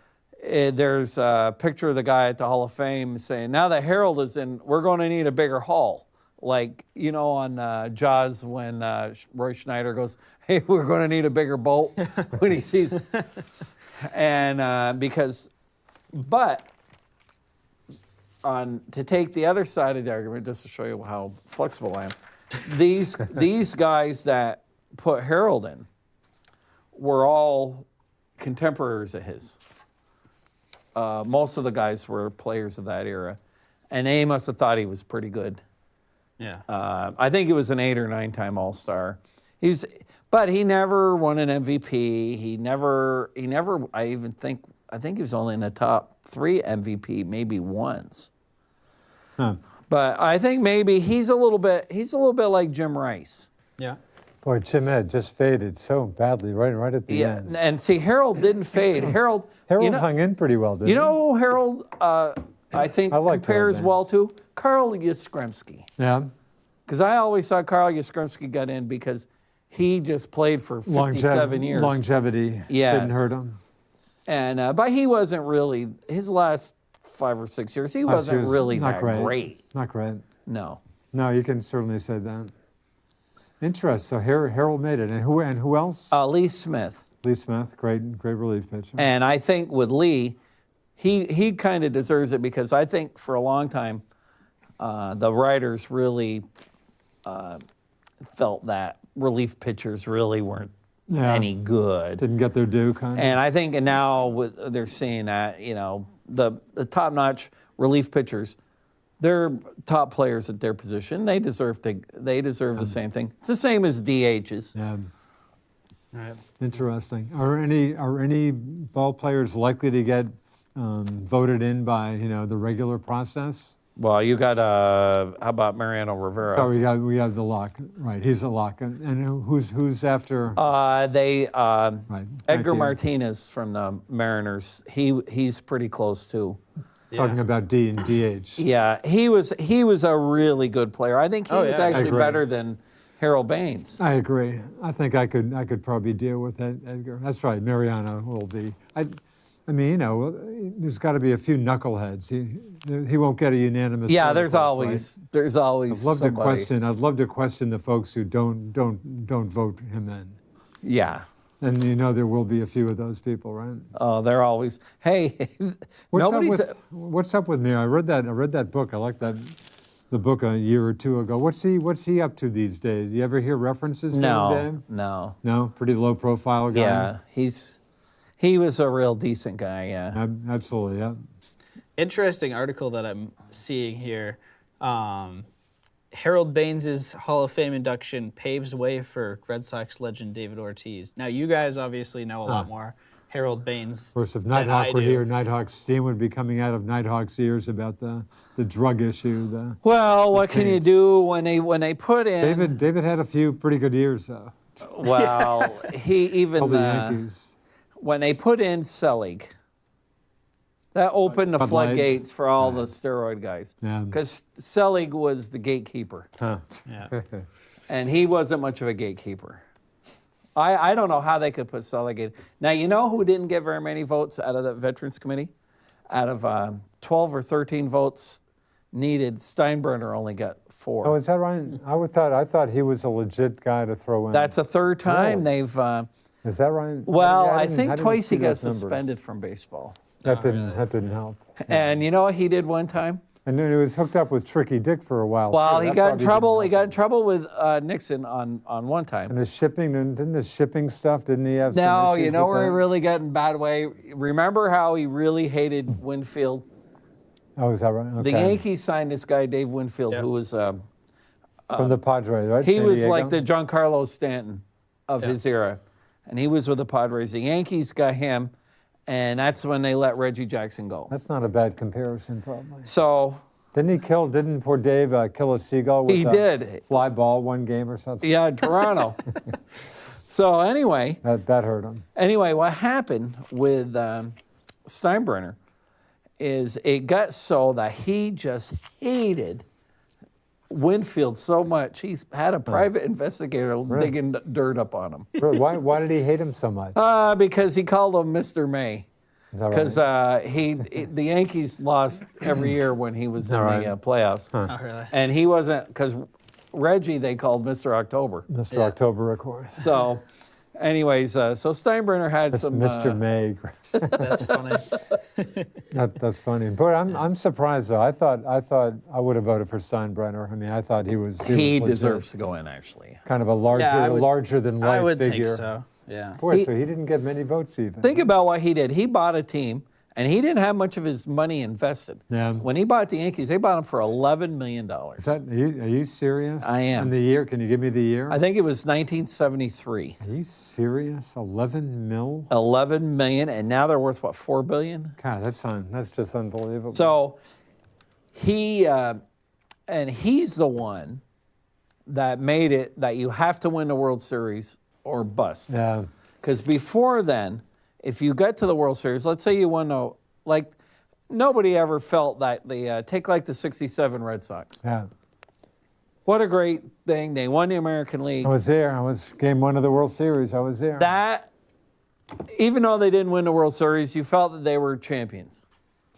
there's a picture of the guy at the Hall of Fame saying, now that Harold is in, we're going to need a bigger hall. Like, you know, on Jaws when Roy Schneider goes, hey, we're going to need a bigger boat when he sees. And but to take the other side of the argument, just to show you how flexible I am, these guys that put Harold in were all contemporaries of his. Most of the guys were players of that era, and they must have thought he was pretty good. Yeah. I think he was an 8 or 9-time All-Star. But he never won an MVP. He never. I think he was only in the top 3 MVP maybe once. But I think maybe he's a little bit like Jim Rice. Yeah. Boy, Jim Ed just faded so badly right at the end. And see, Harold didn't fade. Harold Hung in pretty well, didn't he? You know who Harold, I think, I like compares Harold well to? Carl Yastrzemski. Yeah. Because I always thought Carl Yastrzemski got in because he just played for 57 years. Longevity didn't hurt him. And but he wasn't really, his last 5 or 6 years, he wasn't really not that great. Not great. No. No, you can certainly say that. Interesting. So Harold made it. And who else? Lee Smith. Lee Smith, great relief pitcher. And I think with Lee, he kind of deserves it because I think for a long time, the writers really felt that relief pitchers really weren't any good. Didn't get their due, kind of. And I think now they're seeing that, you know, the top-notch relief pitchers, they're top players at their position. They deserve the same thing. It's the same as DHs. Yeah. Right. Interesting. Are any ball players likely to get voted in by the regular process? Well, you got how about Mariano Rivera? So we have the lock, right? He's a lock, and who's after? Edgar Thank you. Martinez from the Mariners. He's pretty close too. Talking about D and DH. Yeah, he was a really good player. I think he was I actually agree. better than Harold Baines. I agree. I think I could probably deal with that, Edgar. That's right. Mariano will be. I mean, there's got to be a few knuckleheads. He won't get a unanimous. Yeah, vote, there's of course, always right? there's always I'd love somebody. to question the folks who don't vote him in. Yeah. And there will be a few of those people, right? Oh, they're always. Hey, What's up with me? I read that book. I like that. The book a year or two ago. What's he up to these days? You ever hear references to him, Dave? No. No, pretty low profile guy. Yeah, he was a real decent guy. Yeah. Absolutely. Yeah. Interesting article that I'm seeing here. Harold Baines' Hall of Fame induction paves way for Red Sox legend David Ortiz. Now, you guys obviously know a lot more Harold Baines. Of course, if than I Nighthawk were do. here, Nighthawk's steam would be coming out of Nighthawk's ears about the drug issue. Well, what can you do when they put in? David had a few pretty good years, though. Well, he even All the Yankees. when they put in Selig, that opened the Bud Light. floodgates for all the steroid guys. Yeah. Because Selig was the gatekeeper, Huh. Yeah. and he wasn't much of a gatekeeper. I don't know how they could put Selig in. Now, you know who didn't get very many votes out of the Veterans Committee? Out of 12 or 13 votes needed, Steinbrenner only got 4. Oh, is that right? I thought he was a legit guy to throw in. That's a third time No. they've. Is that right? Well, I didn't- think didn't twice see he got those numbers. suspended from baseball. That didn't help. And you know what he did one time? And then he was hooked up with Tricky Dick for a while. Well, too. he That got in probably trouble. didn't He got help in trouble with Nixon on one time. And the shipping, didn't the shipping stuff, didn't he have some No, issues you know with where he that? really got in bad way. Remember how he really hated Winfield? Oh, is that right? Okay. The Yankees signed this guy, Dave Winfield, Yep. who was From the Padres, right? he San was Diego? like the Giancarlo Stanton of his era, and he was with the Padres. The Yankees got him, and that's when they let Reggie Jackson go. That's not a bad comparison, probably. So Didn't poor Dave kill a seagull with He a did. fly ball one game or something? yeah, Toronto. So anyway, That hurt him. what happened with Steinbrenner is it got so that he just hated Winfield so much. He's had a private investigator digging dirt up on him. Really, why did he hate him so much? Because he called him Mr. May. Is that Because right? the Yankees lost every year when he was in All right. the playoffs. Oh, really? And he wasn't, because Reggie they called Mr. October. Mr. Yeah. October, of course. So, anyways, so Steinbrenner had That's some. Mr. May. That's funny. That's funny. But I'm surprised though. I thought I would have voted for Steinbrenner. I mean, I thought he was He legit. deserves to go in, actually. Kind of a larger than life I would figure. think so. Yeah. Boy, so he didn't get many votes even. Think about what he did. He bought a team, and he didn't have much of his money invested. Yeah. When he bought the Yankees, they bought him for $11 million. Is that, are you serious? I am. And the year? Can you give me the year? I think it was 1973. Are you serious? 11 mil? 11 million, and now they're worth what, 4 billion? God, that's just unbelievable. So he and he's the one that made it that you have to win the World Series or bust. yeah, Because before then, if you got to the World Series, let's say you won like nobody ever felt that take like the '67 Red Sox. yeah. What a great thing! They won the American League. I was there. I was game one of the World Series. I was there. That, even though they didn't win the World Series, you felt that they were champions.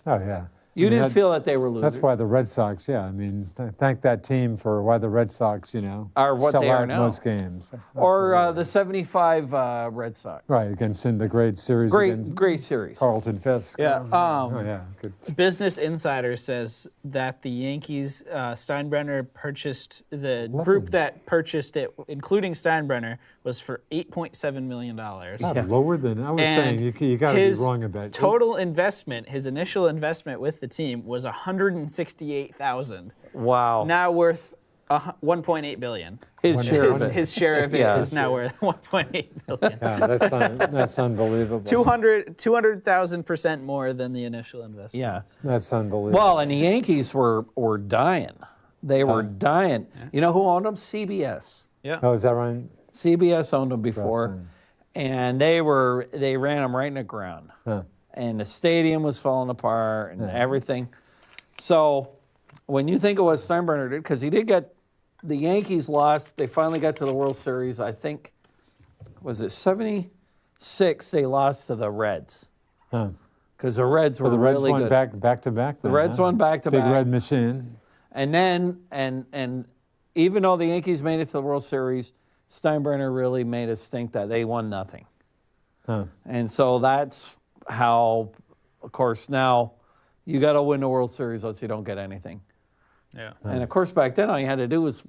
Oh yeah. You I mean, didn't feel that they were losers. That's why the Red Sox. Yeah, I mean, thank that team for why the Red Sox, Are what sell they are out now. most games. Or Absolutely. the '75 Red Sox. right against in the great series against Great series. Carlton Fisk. Yeah, oh yeah. Good. Business Insider says that the Yankees, Steinbrenner purchased, the group that purchased it, including Steinbrenner, was for $8.7 million. Not lower than I was And saying. You got to be his wrong about it. total investment, his initial investment with the team was $168,000. Wow. Now worth $1.8 billion. His share of it. His share of it Yeah. is now worth $1.8 billion. Yeah, that's unbelievable. 200,000% more than the initial investment. Yeah. That's unbelievable. Well, and the Yankees were dying. They were dying. You know who owned them? CBS. Yeah. Oh, is that right? CBS owned them before, Interesting. and they ran them right in the ground. Huh. And the stadium was falling apart and everything. So when you think of what Steinbrenner did, because he did get the Yankees lost, they finally got to the World Series. I think was it '76? They lost to the Reds Huh. because the Reds were So the Reds really won good. back to back. The Reds won back to Big back. red machine. And then and even though the Yankees made it to the World Series, Steinbrenner really made us think that they won nothing. Huh. And so that's how, of course, now you got to win the World Series else you don't get anything. Yeah. And of course, back then all you had to do was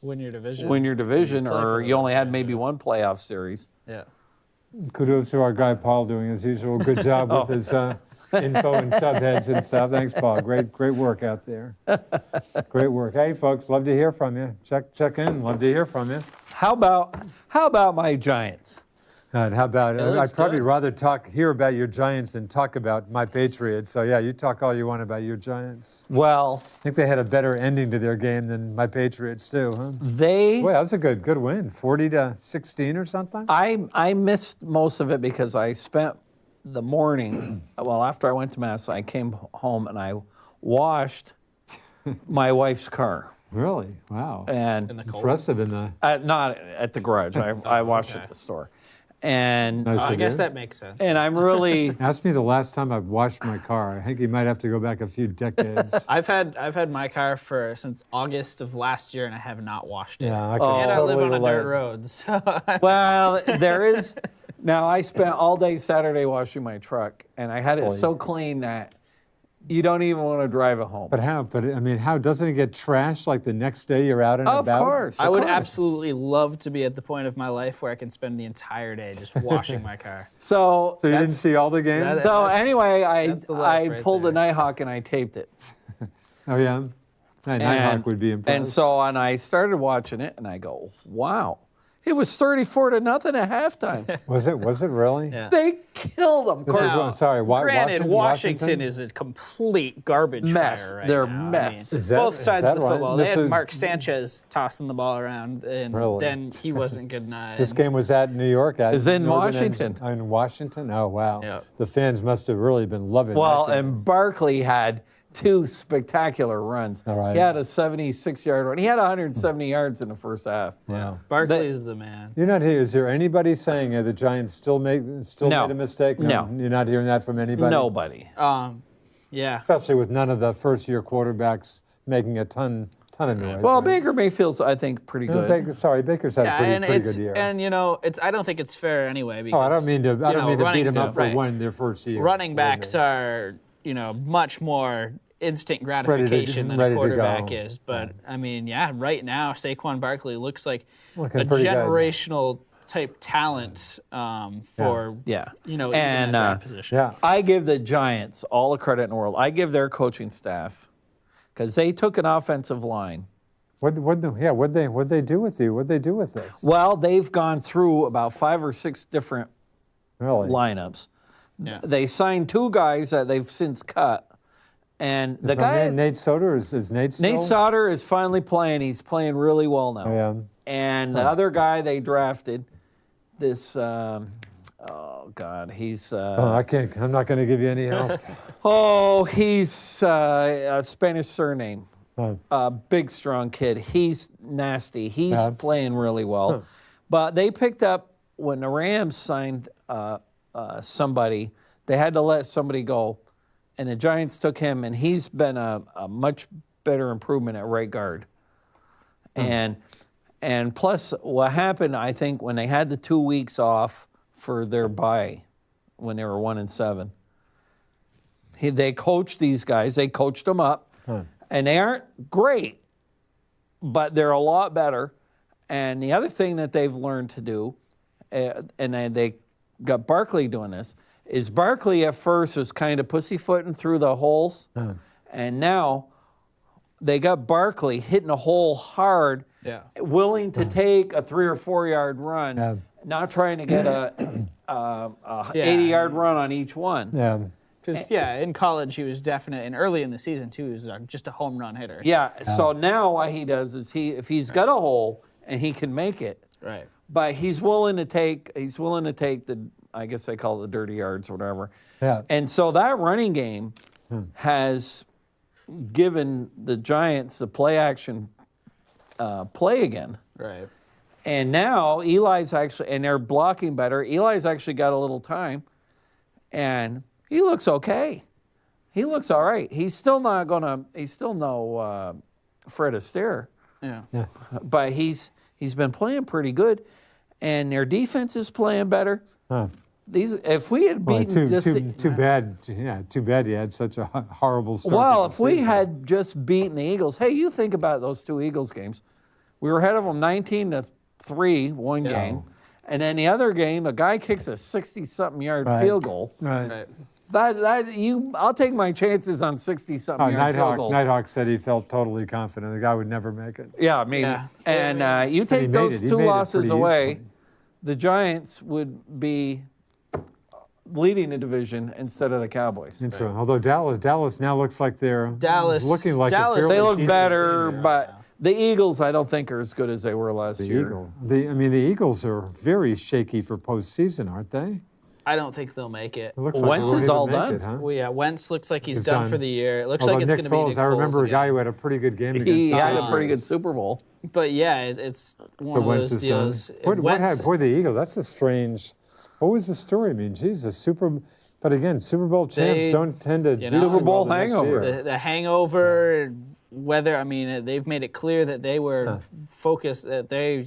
Win your division. win your division, Play for or the you only World had maybe one playoff series. Yeah. Kudos to our guy Paul doing his usual good job with his info and subheads and stuff. Thanks, Paul. Great work out there. Great work. Hey, folks, love to hear from you. Check in. Love to hear from you. How about my Giants? And how about looks I'd probably good. rather hear about your Giants than talk about my Patriots. So yeah, you talk all you want about your Giants. Well, I think they had a better ending to their game than my Patriots too, huh? they. Boy, that was a good win, 40-16 or something. I missed most of it because I spent the morning, well, after I went to Mass, I came home and I washed my wife's car. Really? Wow. And In the cold. Impressive in the. not at the garage. I washed it at the store. And Nice I of guess you. that makes sense. and I'm really Ask me the last time I've washed my car. I think you might have to go back a few decades. I've had my car since August of last year, and I have not washed it. Yeah, I could And I live totally on a relate. dirt road, so well, there is. Now I spent all day Saturday washing my truck, and I had it so clean that you don't even want to drive it home. But how? But I mean, how doesn't it get trashed like the next day you're out and Of about? course. I would absolutely love to be at the point of my life where I can spend the entire day just washing my car. So So you didn't see all the games? So anyway, that's the life I right pulled the there. Nighthawk and I taped it. Oh yeah. Nighthawk would be impressed. And so and I started watching it and I go, wow. It was 34-0 at halftime. Was it really? Yeah. They killed them. Of This course, is, sorry, Granted, Washington Washington is a complete garbage Mess. fire right They're now. mess. Is that- both is sides that of the right? football. This They had is- Mark Sanchez tossing the ball around, and Really? then he wasn't good enough. This game was at New York. It's in Northern Washington. In Washington? Oh, wow. Yeah. The fans must have really been loving Well, that game. and Barkley had 2 spectacular runs. All right. He had a 76-yard run. He had 170 yards in the first half. Wow. Barkley's the man. You're not here. Is there anybody saying the Giants still No. made a mistake? No. You're not hearing that from anybody? Nobody. Yeah. Especially with none of the first-year quarterbacks making a ton of noise. Well, right? Baker Mayfield's, I think, pretty good. Baker's had a pretty good year. and you know, I don't think it's fair anyway because I don't mean to beat him up for right. winning their first year. Running backs are, much more instant gratification than a ready to quarterback go. is. But I mean, yeah, right now Saquon Barkley looks like Looking a pretty good. generational type talent for Yeah. even And, in that draft position. Yeah. I give the Giants all the credit in the world. I give their coaching staff because they took an offensive line. What'd they do with you? What'd they do with this? Well, they've gone through about 5 or 6 different Really? lineups. Yeah. They signed 2 guys that they've since cut. And the My guy, man, Nate Soder, is Nate still? Nate Sauter, is finally playing. He's playing really well now. Oh, yeah. And the other guy they drafted, this, oh God, he's, I'm not going to give you any help. he's a Spanish surname. Big, strong kid. He's nasty. He's playing really well. But they picked up, when the Rams signed somebody, they had to let somebody go. And the Giants took him, and he's been a much better improvement at right guard. And plus, what happened, I think, when they had the 2 weeks off for their bye, when they were 1-7, they coached these guys. They coached them up, and they aren't great, but they're a lot better. And the other thing that they've learned to do, and they got Barkley doing this, is Barkley at first was kind of pussyfooting through the holes, and now they got Barkley hitting a hole hard, willing to take a 3 or 4 yard run, not trying to get a 80-yard run on each one. Yeah. Because in college he was definite, and early in the season too, he was just a home run hitter. Yeah. So now what he does is if he's got a hole and he can make it, Right. but he's willing to take the, I guess they call it the dirty yards or whatever. Yeah. And so that running game has given the Giants the play action play again. Right. And now Eli's actually, and they're blocking better. Eli's actually got a little time, and he looks okay. He looks all right. He's still no Fred Astaire, Yeah. but he's been playing pretty good, and their defense is playing better. If we had beaten Too bad. Yeah, too bad you had such a horrible start. well, to the if we season. had just beaten the Eagles, hey, you think about those 2 Eagles games. We were ahead of them 19-3 one game, and then the other game, a guy kicks a 60-something yard field goal. Right. I'll take my chances on 60-something yard field goals. Nighthawk said he felt totally confident the guy would never make it. Yeah, maybe. Yeah. And you he take made those it. He 2 made it losses pretty away, easily. the Giants would be leading the division instead of the Cowboys. Interesting. Although Dallas now looks like they're Dallas- looking like Dallas- a fairly They look decent better, team. but the Eagles, I don't think, are as good as they were last year. The Eagles are very shaky for postseason, aren't they? I don't think they'll make it. It looks Wentz they is won't all even make done. It, huh? Well, yeah, Wentz looks like he's It's done done. for the year. It looks Although like it's Nick going to be Foles, Nick I remember Foles a guy again. who had a pretty good game against He the had a Patriots. pretty good Super Bowl. But yeah, it's one So of Wentz those is done. deals. What Wentz- happened? Boy, the Eagles, that's a strange. What was the story? I mean, Jesus, but again, Super Bowl champs They- don't tend to you do know, too Super Bowl well the next hangover. year. the hangover, whether they've made it clear that they were focused, that they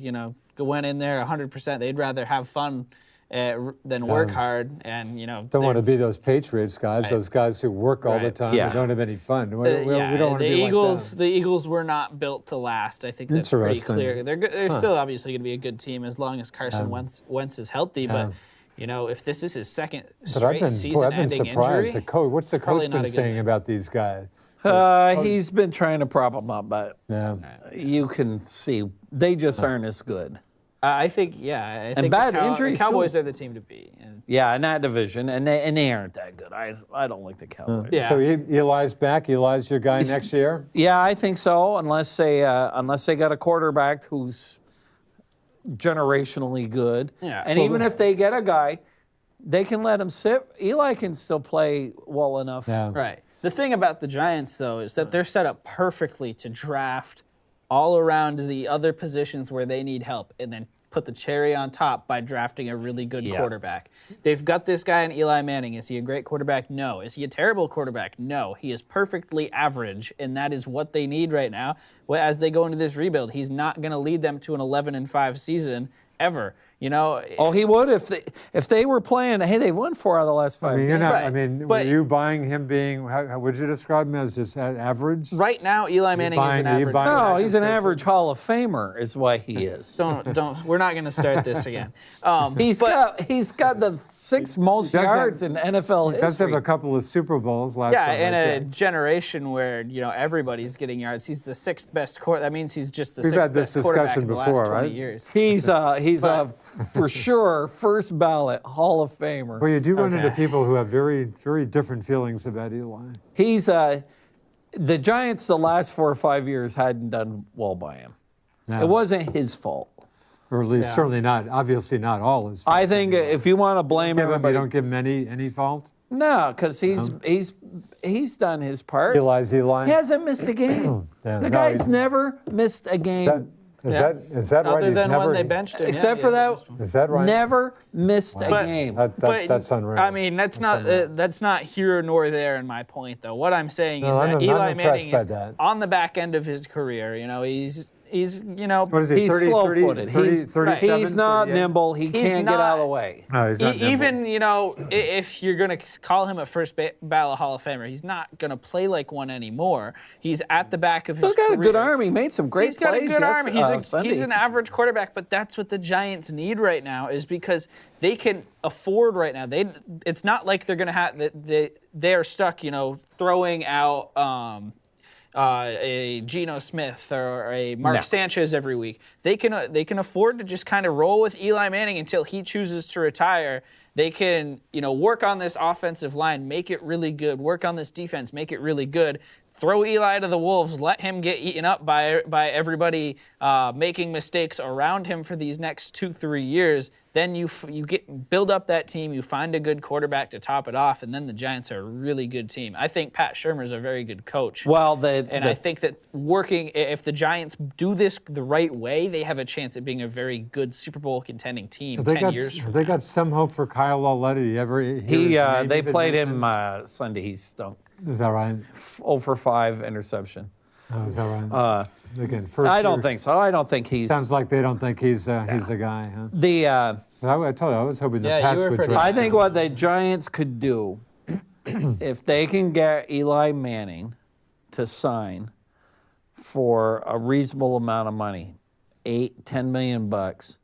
went in there 100%. They'd rather have fun than work hard, and Don't want to be those Patriots guys, Right. those guys who work all the Right. time Yeah. and don't have any fun. We don't want the to be Eagles. like The Eagles were not built to last. I think that's pretty Interesting. clear. They're still obviously going to be a good team as long as Carson Wentz is healthy. But if this is his second that. straight I've been season-ending surprised. injury, What's the it's probably coach not been a good saying thing. about these guys? He's been trying to prop them up, but Yeah. you can see they just aren't as good. I think I think bad the injuries, Cowboys too. are the team to beat. And Yeah, in that division, and they aren't that good. I don't like the Cowboys. Yeah. So Eli's back. Eli's your guy next year. Yeah, I think so. Unless they got a quarterback who's generationally good. Yeah. And even if they get a guy, they can let him sit. Eli can still play well enough. Yeah. Right. The thing about the Giants, though, is that they're set up perfectly to draft all around the other positions where they need help, and then put the cherry on top by drafting a really good quarterback. They've got this guy in Eli Manning. Is he a great quarterback? No. Is he a terrible quarterback? No. He is perfectly average, and that is what they need right now. Well, as they go into this rebuild, he's not going to lead them to an 11-5 season ever. Oh, he would if they were playing. Hey, they've won 4 out of the last 5 I mean, games. you're not. Right. I mean, But- were you buying him being? How would you describe him as just average? Right now, Eli Manning is buying- an are you average. buying- quarterback. No, he's an average Hall of Famer, is what he is. Don't. We're not going to start this again. He's got the 6th most does have- yards in NFL He does history. have a couple of Super Bowls last Yeah, time. in I a checked. generation where everybody's getting yards, he's the 6th best quarterback. That means he's just the We've 6th had this best quarterback discussion in the before, last 20 right? years. He's a for sure first ballot Hall of Famer. Well, you do run into Okay. people who have very, very different feelings about Eli. He's the Giants the last 4 or 5 years hadn't done well by him. No. It wasn't his fault. Or at least certainly not. Obviously, not all his fault. I think if you want to blame Give him, you everybody, don't give him any fault. no, because he's done his part. Eli's Eli. He hasn't missed a game. Yeah, The no, guy's he's- never missed a game. Is that right? Other He's than never, when they benched him. Except for that, Is that right? never missed a But- game. That's unreal. I mean, that's not here nor there in my point, though. What I'm saying is I'm that I'm Eli impressed Manning by is that. on the back end of his career. He's What is he? He's 30, slow-footed. 30, He's 37, he's not 38? nimble. He can't get out of the way. No, he's not nimble. even if you're going to call him a first ballot Hall of Famer, he's not going to play like one anymore. He's at the back of his He's got a career. good arm. He made some great He's got plays. a good arm. Sunday. He's an average quarterback, but that's what the Giants need right now, is because they can afford right now. It's not like they're going to have they are stuck, throwing out a Geno Smith or a Mark Sanchez every week. They can afford to just kind of roll with Eli Manning until he chooses to retire. They can, work on this offensive line, make it really good. Work on this defense, make it really good. Throw Eli to the wolves. Let him get eaten up by everybody making mistakes around him for these next 2-3 years. Then you build up that team. You find a good quarterback to top it off, and then the Giants are a really good team. I think Pat Shurmur's a very good coach. Well, I think that if the Giants do this the right way, they have a chance at being a very good Super Bowl contending team 10 years from Have they now. got some hope for Kyle Lauletta? You ever hear his name they even played mentioned? him Sunday. He stunk. Is that right? 0 for 5 interception. Oh, is that right? Again, first I don't year- think so. I don't think he's Sounds like they don't think he's the guy, huh? the. I told you, I was hoping the Yeah, you Pats were would pretty- draft I think him. what the Giants could do, if they can get Eli Manning to sign for a reasonable amount of money, $8-10 million bucks,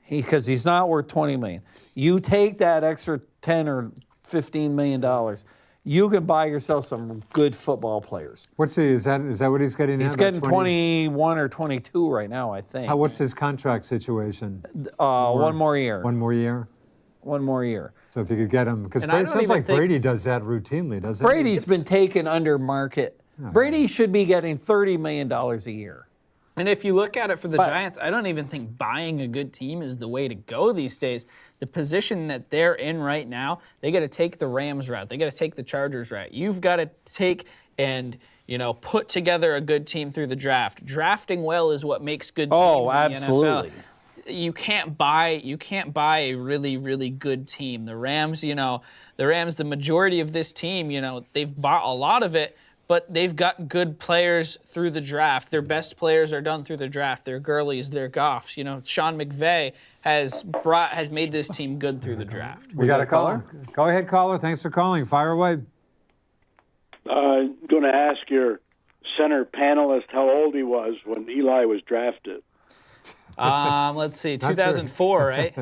because he's not worth $20 million. You take that extra $10 or $15 million, you can buy yourself some good football players. Is that what he's getting now? He's About getting 21 or 22 right now, I think. What's his contract situation? One more year. One more year? One more year. So if you could get him, because And I it don't sounds even like think- Brady does that routinely, doesn't he? Brady's been taken under market. Brady should be getting $30 million a year. And if you look at it for the Giants, I don't even think buying a good team is the way to go these days. The position that they're in right now, they got to take the Rams route. They got to take the Chargers route. You've got to take and put together a good team through the draft. Drafting well is what makes good teams Oh, in absolutely. the NFL. You can't buy a really, really good team. The Rams, the majority of this team, they've bought a lot of it, but they've got good players through the draft. Their best players are done through the draft. They're Gurleys, they're Goffs. Sean McVay, has made this team good through the draft. We got a caller. Go ahead, caller. Thanks for calling. Fire away. Going to ask your center panelist how old he was when Eli was drafted. Let's see, 2004, right?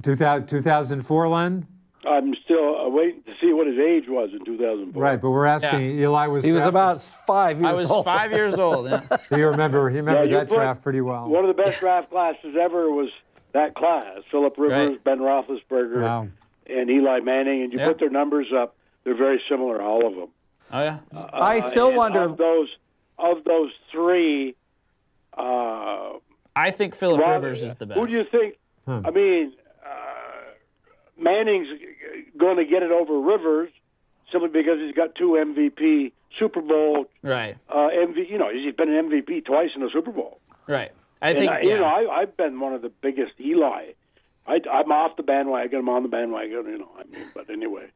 2004, Len? I'm still waiting to see what his age was in 2004. Right, but we're asking, Eli was He was drafted? about 5 years I was old. 5 years old. Yeah. So you remember you that put draft pretty well. One of the best draft classes ever was that class. Philip Rivers, Right. Ben Roethlisberger, Wow. and Eli Manning. And you Yeah. put their numbers up, they're very similar, all of them. Oh yeah. I still And wonder. Of those three, I think Philip Rivers is the best. Who do you think? I mean, Manning's going to get it over Rivers simply because he's got 2 MVP Super Bowl. Right. He's been an MVP twice in a Super Bowl. Right. I think. I've been one of the biggest Eli. I'm off the bandwagon. I'm on the bandwagon. But anyway,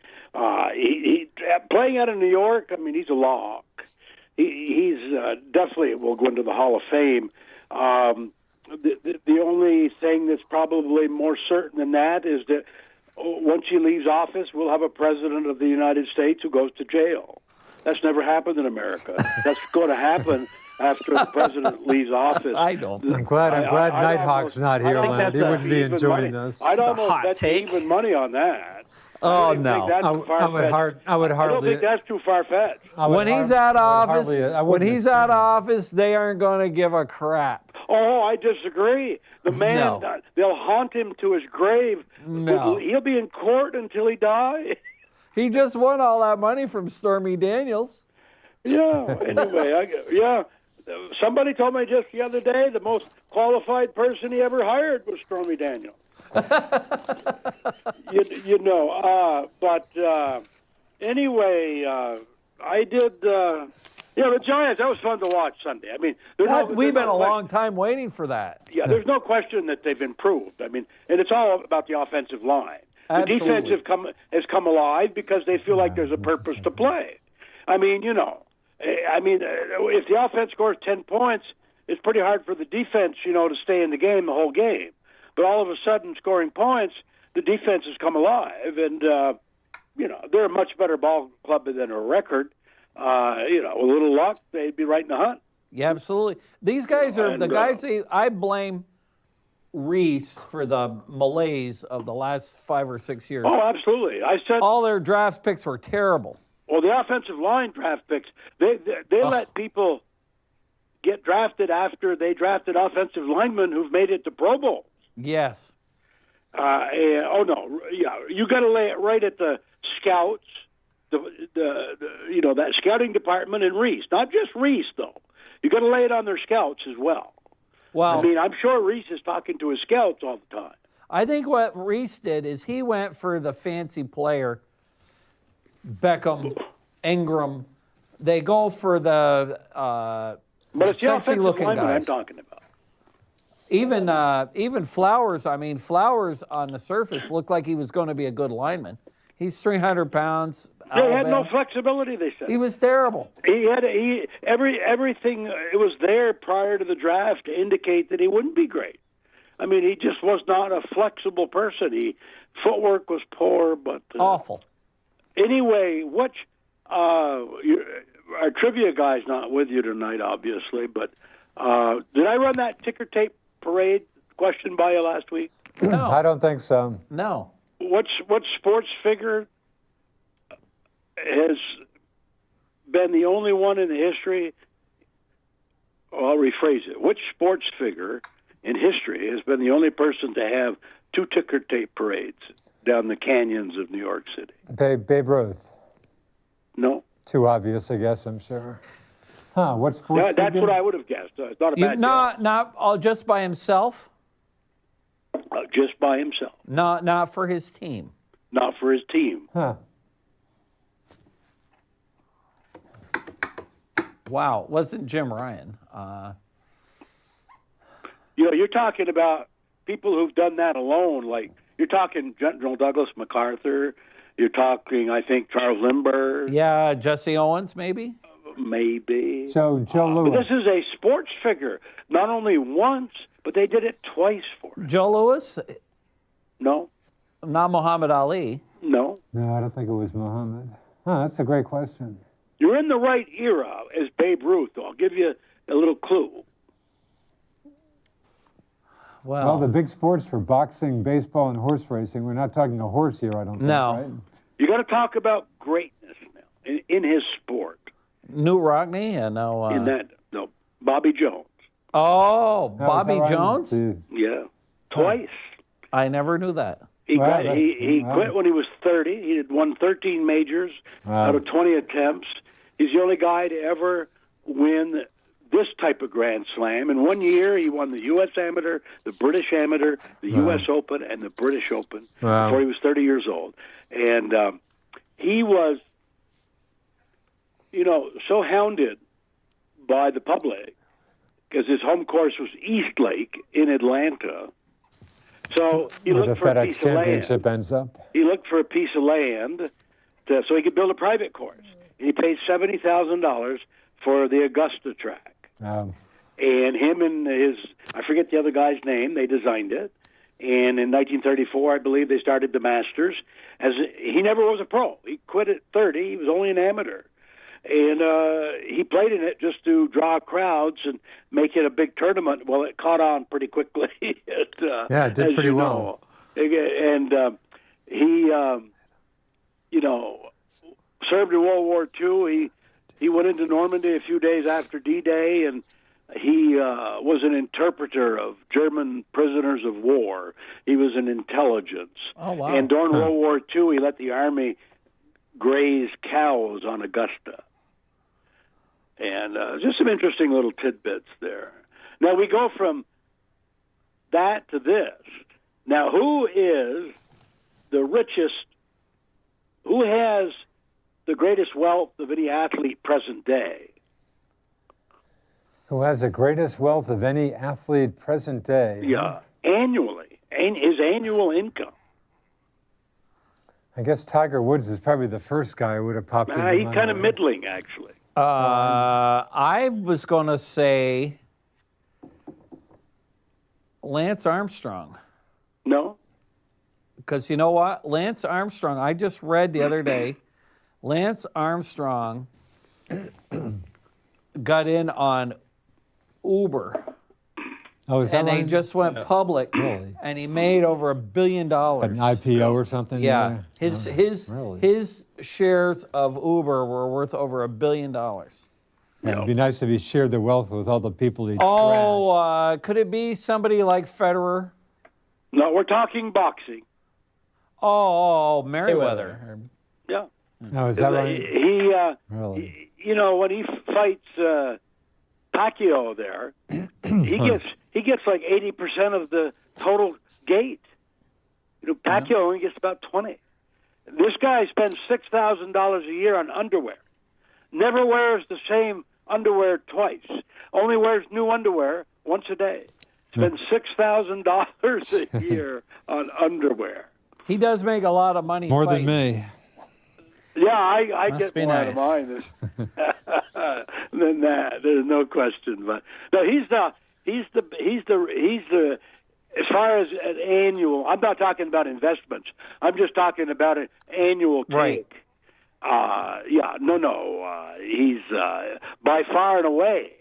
he playing out of New York. I mean, he's a lock. He's definitely will go into the Hall of Fame. The only thing that's probably more certain than that is that once he leaves office, we'll have a president of the United States who goes to jail. That's never happened in America. That's going to happen after the president leaves office. I don't. I'm glad Nighthawk's not here, think Len. that's He a wouldn't be even enjoying money. this. I'd It's a almost hot bet take. even money on that. Oh, I don't no. think that's too far-fetched. I would I don't hardly. think that's too far-fetched. When he's out of office, they aren't going to give a crap. Oh, I disagree. The man, No. they'll haunt him to his grave. No. He'll be in court until he dies. He just won all that money from Stormy Daniels. Yeah. Anyway, somebody told me just the other day the most qualified person he ever hired was Stormy Daniels. Anyway, I did. The Giants. That was fun to watch Sunday. I mean, We've been a long time waiting for that. Yeah, there's no question that they've improved. I mean, and it's all about the offensive line. Absolutely. The defense has come alive because they feel like there's a purpose to play. I mean, if the offense scores 10 points, it's pretty hard for the defense, to stay in the game the whole game. But all of a sudden, scoring points, the defense has come alive, and they're a much better ball club than a record. A little luck, they'd be right in the hunt. Yeah, absolutely. These guys are the guys. I blame Reese for the malaise of the last 5 or 6 years. Oh, absolutely. I said All their draft picks were terrible. Well, the offensive line draft picks, they let people get drafted after they drafted offensive linemen who've made it to Pro Bowl. Yes. You got to lay it right at the scouts, that scouting department and Reese. Not just Reese though. You got to lay it on their scouts as well. Well, I mean, I'm sure Reese is talking to his scouts all the time. I think what Reese did is he went for the fancy player, Beckham, Ingram. They go for the But it's the sexy-looking offensive lineman I'm guys. talking about. Even Flowers. I mean, Flowers on the surface looked like he was going to be a good lineman. He's 300 pounds. They had no Alabama. flexibility, they said. He was terrible. Everything it was there prior to the draft to indicate that he wouldn't be great. I mean, he just was not a flexible person. Footwork was poor, but Awful. Anyway, our trivia guy's not with you tonight, obviously, but did I run that ticker tape parade question by you last week? No. I don't think so. No. What sports figure has been the only one in history? Well, I'll rephrase it. Which sports figure in history has been the only person to have 2 ticker tape parades down the canyons of New York City? Babe Ruth. No. Too obvious, I guess, I'm sure. Huh, what sports That's figure? what I would have guessed. It's not a bad guess. Not all just by himself. Just by himself. Not for his team. Not for his team. Huh. Wow, wasn't Jim Ryan? You're talking about people who've done that alone. Like, you're talking General Douglas MacArthur. You're talking, I think, Charles Lindbergh. Yeah, Jesse Owens, maybe. Maybe. Joe But Lewis. this is a sports figure. Not only once, but they did it twice for him. Joe Louis? No, Not Muhammad Ali. no. No, I don't think it was Muhammad. Huh, that's a great question. You're in the right era as Babe Ruth. I'll give you a little clue. Well, the big sports for boxing, baseball, and horse racing. We're not talking a horse here, I don't think, No. right? You got to talk about greatness now in his sport. Newt Rockney? Yeah, no. In that, no, Bobby Jones. Oh, Oh, is Bobby that right? Jones? Geez. Yeah, twice. I never knew that. He Wow, he wow. quit when he was 30. He had won 13 majors out of 20 attempts. He's the only guy to ever win this type of Grand Slam. In 1 year, he won the U.S. Amateur, the British Amateur, the U.S. Open, and the British Open Wow. before he was 30 years old. And he was, so hounded by the public because his home course was East Lake in Atlanta. So he Where the looked for a FedEx piece of land. Championship ends up. He looked for a piece of land so he could build a private course. And he paid $70,000 for the Augusta track. And him and I forget the other guy's name, they designed it. And in 1934, I believe, they started the Masters. He never was a pro. He quit at 30. He was only an amateur. And he played in it just to draw crowds and make it a big tournament. Well, it caught on pretty quickly. It did pretty well. And he, served in World War II. He went into Normandy a few days after D-Day, and he was an interpreter of German prisoners of war. He was an intelligence. Oh, wow. And during World War II, he let the Army graze cows on Augusta. And just some interesting little tidbits there. Now, we go from that to this. Now, who is the richest, who has the greatest wealth of any athlete present day? Who has the greatest wealth of any athlete present day? Yeah, annually, his annual income. I guess Tiger Woods is probably the first guy who would have popped into He's my kind of mind. middling, actually. I was going to say Lance Armstrong. No? Because you know what? Lance Armstrong, I just read the other day, Lance Armstrong got in on Uber. Oh, is that And right? he just went public, Really? and he made over $1 billion. An IPO or something? Yeah, his really? his shares of Uber were worth over $1 billion. Yeah, it'd be nice if he shared the wealth with all the people he trashed. Oh, could it be somebody like Federer? No, we're talking boxing. Oh, Merriweather. Yeah. No, is that right? He, Really? when he fights Pacquiao there, he gets like 80% of the total gate. Pacquiao only gets about 20. This guy spends $6,000 a year on underwear. Never wears the same underwear twice. Only wears new underwear once a day. Spends $6,000 a year on underwear. He does make a lot of money. More fighting. than me. Yeah, I Must get be more nice. out of mine than that. There's no question. But no, he's the as far as an annual. I'm not talking about investments. I'm just talking about an annual take. Right. He's by far and away.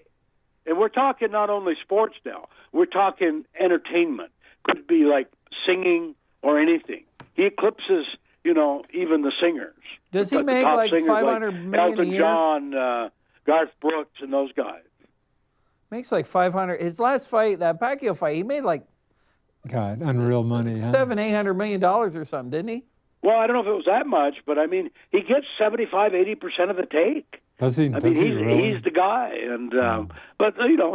And we're talking not only sports now. We're talking entertainment. Could be like singing or anything. He eclipses, even the singers. Does he The make top like singers $500 million a Elton year? John, Garth Brooks, and those guys. Makes like 500. His last fight, that Pacquiao fight, he made like God, unreal money. Huh? $700-800 million or something, didn't he? Well, I don't know if it was that much, but I mean, he gets 75-80% of the take. Does he? I mean, really? he's the guy, and but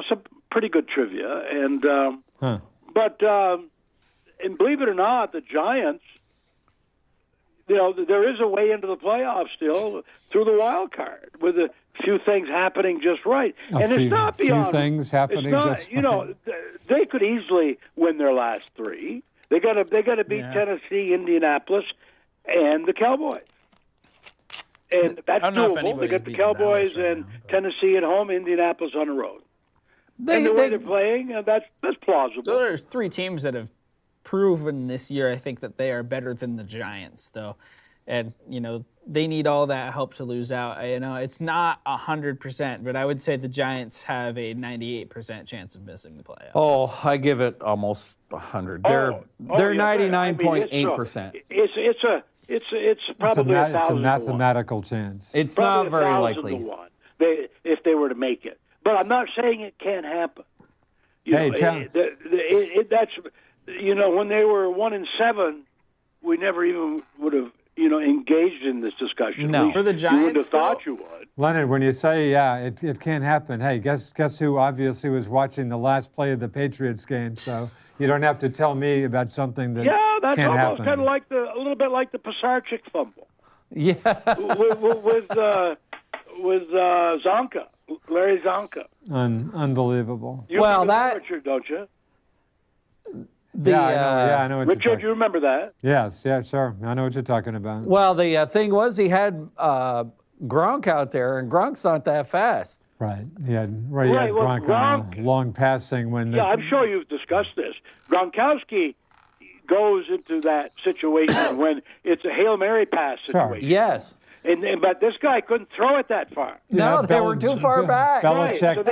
some pretty good trivia, and but and believe it or not, the Giants, there is a way into the playoffs still through the wild card with a few things happening just right, it's not beyond things happening it's not, just right. They could easily win their last three. They got to beat Tennessee, Indianapolis, and the Cowboys. And that's I don't know if doable. They anybody's got the beating Dallas Cowboys right and now, but- Tennessee at home, Indianapolis on the road. And the way they're playing, that's plausible. So there's 3 teams that have proven this year, I think, that they are better than the Giants, though. And, they need all that help to lose out. It's not 100%, but I would say the Giants have a 98% chance of missing the playoffs. Oh, I give it almost 100. They're yeah, I mean, 99.8%. It's It's probably a 1,000 to 1. mathematical chance. It's Probably not very 1,000 to likely. 1, if they were to make it. But I'm not saying it can't happen. Hey, That's when they were 1-7, we never even would have engaged in this discussion. No. At least For the you would have Giants, thought you would. Leonard, when you say, it can't happen, hey, guess who obviously was watching the last play of the Patriots game, so you don't have to tell me about something that Yeah, that's can't almost happen. kind of like a little bit like the Pisarcik fumble Yeah. with Zonka, Larry Zonka. Unbelievable. You Well, remember that- Richard, don't you? I know what Richard, you're you talking. remember that? Yes, yeah, sure. I know what you're talking about. Well, the thing was he had Gronk out there, and Gronk's not that fast. Right. Yeah. Right. Right, Yeah. well, Gronk on a long passing when. Yeah, I'm sure you've discussed this. Gronkowski goes into that situation when it's a Hail Mary pass Sure. situation. Yes. But this guy couldn't throw it that far. No, they were too far back. Right, Belichick. so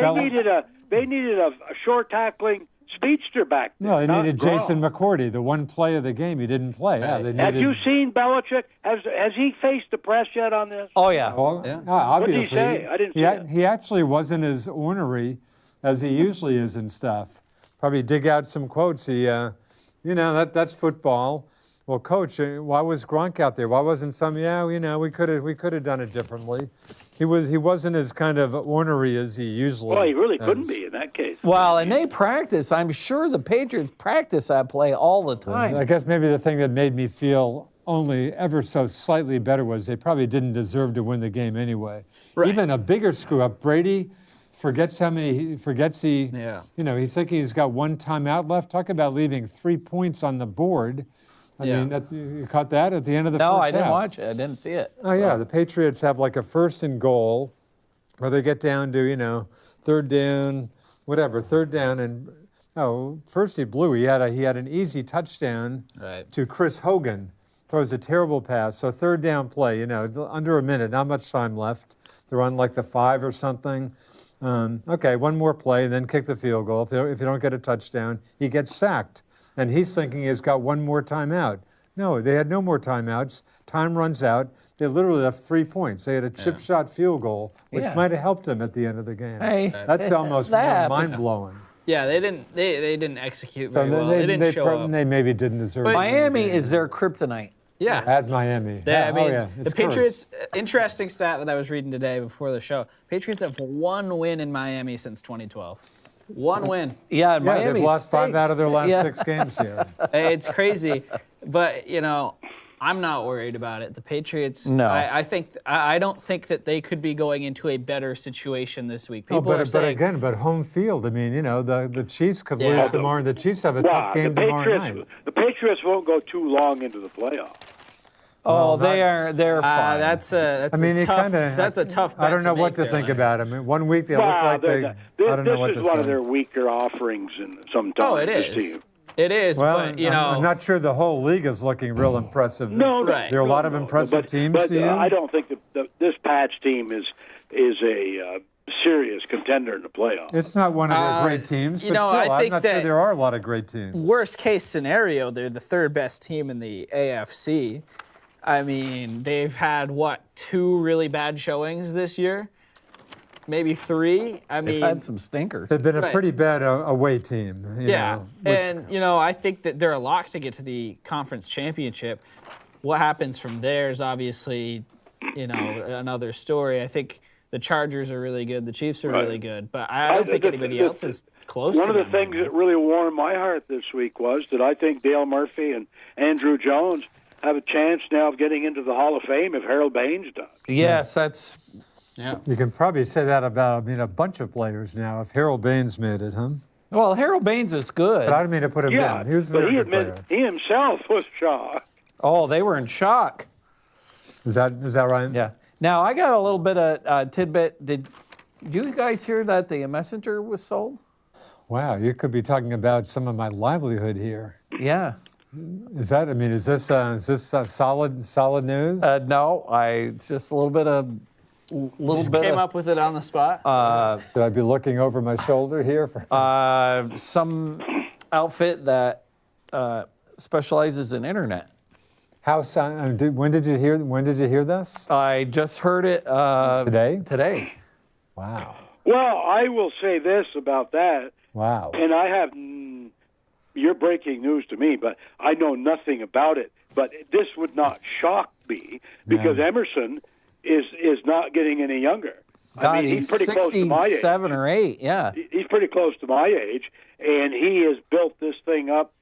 they needed a short tackling speedster back there. No, they not needed Gronk. Jason McCourty, the one play of the game he didn't play. Yeah, they Have needed. you seen Belichick? Has he faced the press yet on this? Oh, yeah. Well, Yeah. obviously. What did he say? I didn't see it. He actually wasn't as ornery as he usually is and stuff. Probably dig out some quotes. That's football. Well, coach, why was Gronk out there? Why wasn't some? Yeah, we could have done it differently. He wasn't as kind of ornery as he usually. Well, he really couldn't is. be in that case. Well, and they practice. I'm sure the Patriots practice that play all the time. I guess maybe the thing that made me feel only ever so slightly better was they probably didn't deserve to win the game anyway. Right. Even a bigger screw up, Brady forgets he. Yeah. He's thinking he's got one timeout left. Talk about leaving 3 points on the board. I Yeah. mean, you caught that at the end of the No, first I didn't half. watch it. I didn't see it. Oh, yeah. The Patriots have like a 1st and goal where they get down to, 3rd down, whatever, 3rd down. And, first he blew. He had an easy touchdown Right. to Chris Hogan. Throws a terrible pass. So 3rd down play, under a minute, not much time left. They're on like the 5 or something. Okay, one more play, and then kick the field goal. If you don't get a touchdown, he gets sacked. And he's thinking he's got one more timeout. No, they had no more timeouts. Time runs out. They literally left 3 points. They had a chip shot field goal, which Yeah. might have helped them at the end of the game. Hey, That's almost that happens. mind blowing. Yeah, they didn't execute very well. They didn't show up. They maybe didn't deserve. But- to win the Miami game. is their kryptonite. Yeah. At Miami. I mean, yeah, the it's Patriots, cursed. interesting stat that I was reading today before the show. Patriots have 1 win in Miami since 2012. 1 win. Yeah, Yeah, Miami they've lost 5 stinks. out of their last Yeah. 6 games here. It's crazy. But, I'm not worried about it. The Patriots, No. I don't think that they could be going into a better situation this week. Oh, People are but saying, again, home field. I mean, the Chiefs could Yeah. lose tomorrow, and the Chiefs have a Wow, tough game tomorrow night. The Patriots won't go too long into the playoffs. Oh, they're fine. that's a I mean, tough. kinda, That's a tough. I don't know bet what to make think there, about them. I mean, one week they look like they. I don't know what this to is one say. of their weaker offerings in sometimes. Oh, it this is. team. It is, Well, but I'm not sure the whole league is looking real impressive. No, Right. There are a lot of no. impressive teams but, to you? I don't think this Pats team is a serious contender in the playoffs. It's not one of their great teams, but still, I I'm think not sure that- there are a lot of great teams. Worst case scenario, they're the 3rd best team in the AFC. I mean, they've had 2 really bad showings this year, maybe 3. I They've mean, had some stinkers. They've been a Right. pretty bad away team. you yeah, know, which- and I think that they're a lock to get to the conference championship. What happens from there is obviously, another story. I think the Chargers are really good, the Chiefs are really good, but I don't think anybody else is close One to of the them things right that really warmed my heart this week was that I think Dale Murphy and Andrew Jones have a chance now of getting into the Hall of Fame if Harold Baines does. Yes, that's. now. You can probably say that about a bunch of players now. If Harold Baines made it, huh? Well, Harold Baines is good. But I don't mean to put him Yeah, down. He was a but very he good player. admitted he himself was shocked. Oh, they were in shock. Is that right? Yeah. Now, I got a little bit of tidbit. Did you guys hear that the Messenger was sold? Wow, you could be talking about some of my livelihood here. Yeah. Is this solid news? No, it's just a little bit of Just came up with it on the spot. Should I be looking over my shoulder here? some outfit that specializes in internet. When did you hear this? I just heard it Today? Today. Wow. Well, I will say this about that, Wow. and I have you're breaking news to me, but I know nothing about it. But this would not shock me because Emerson is not getting any younger. God, I mean, he's pretty close to my age. 67 or 8, yeah. He's pretty close to my age, and he has built this thing up.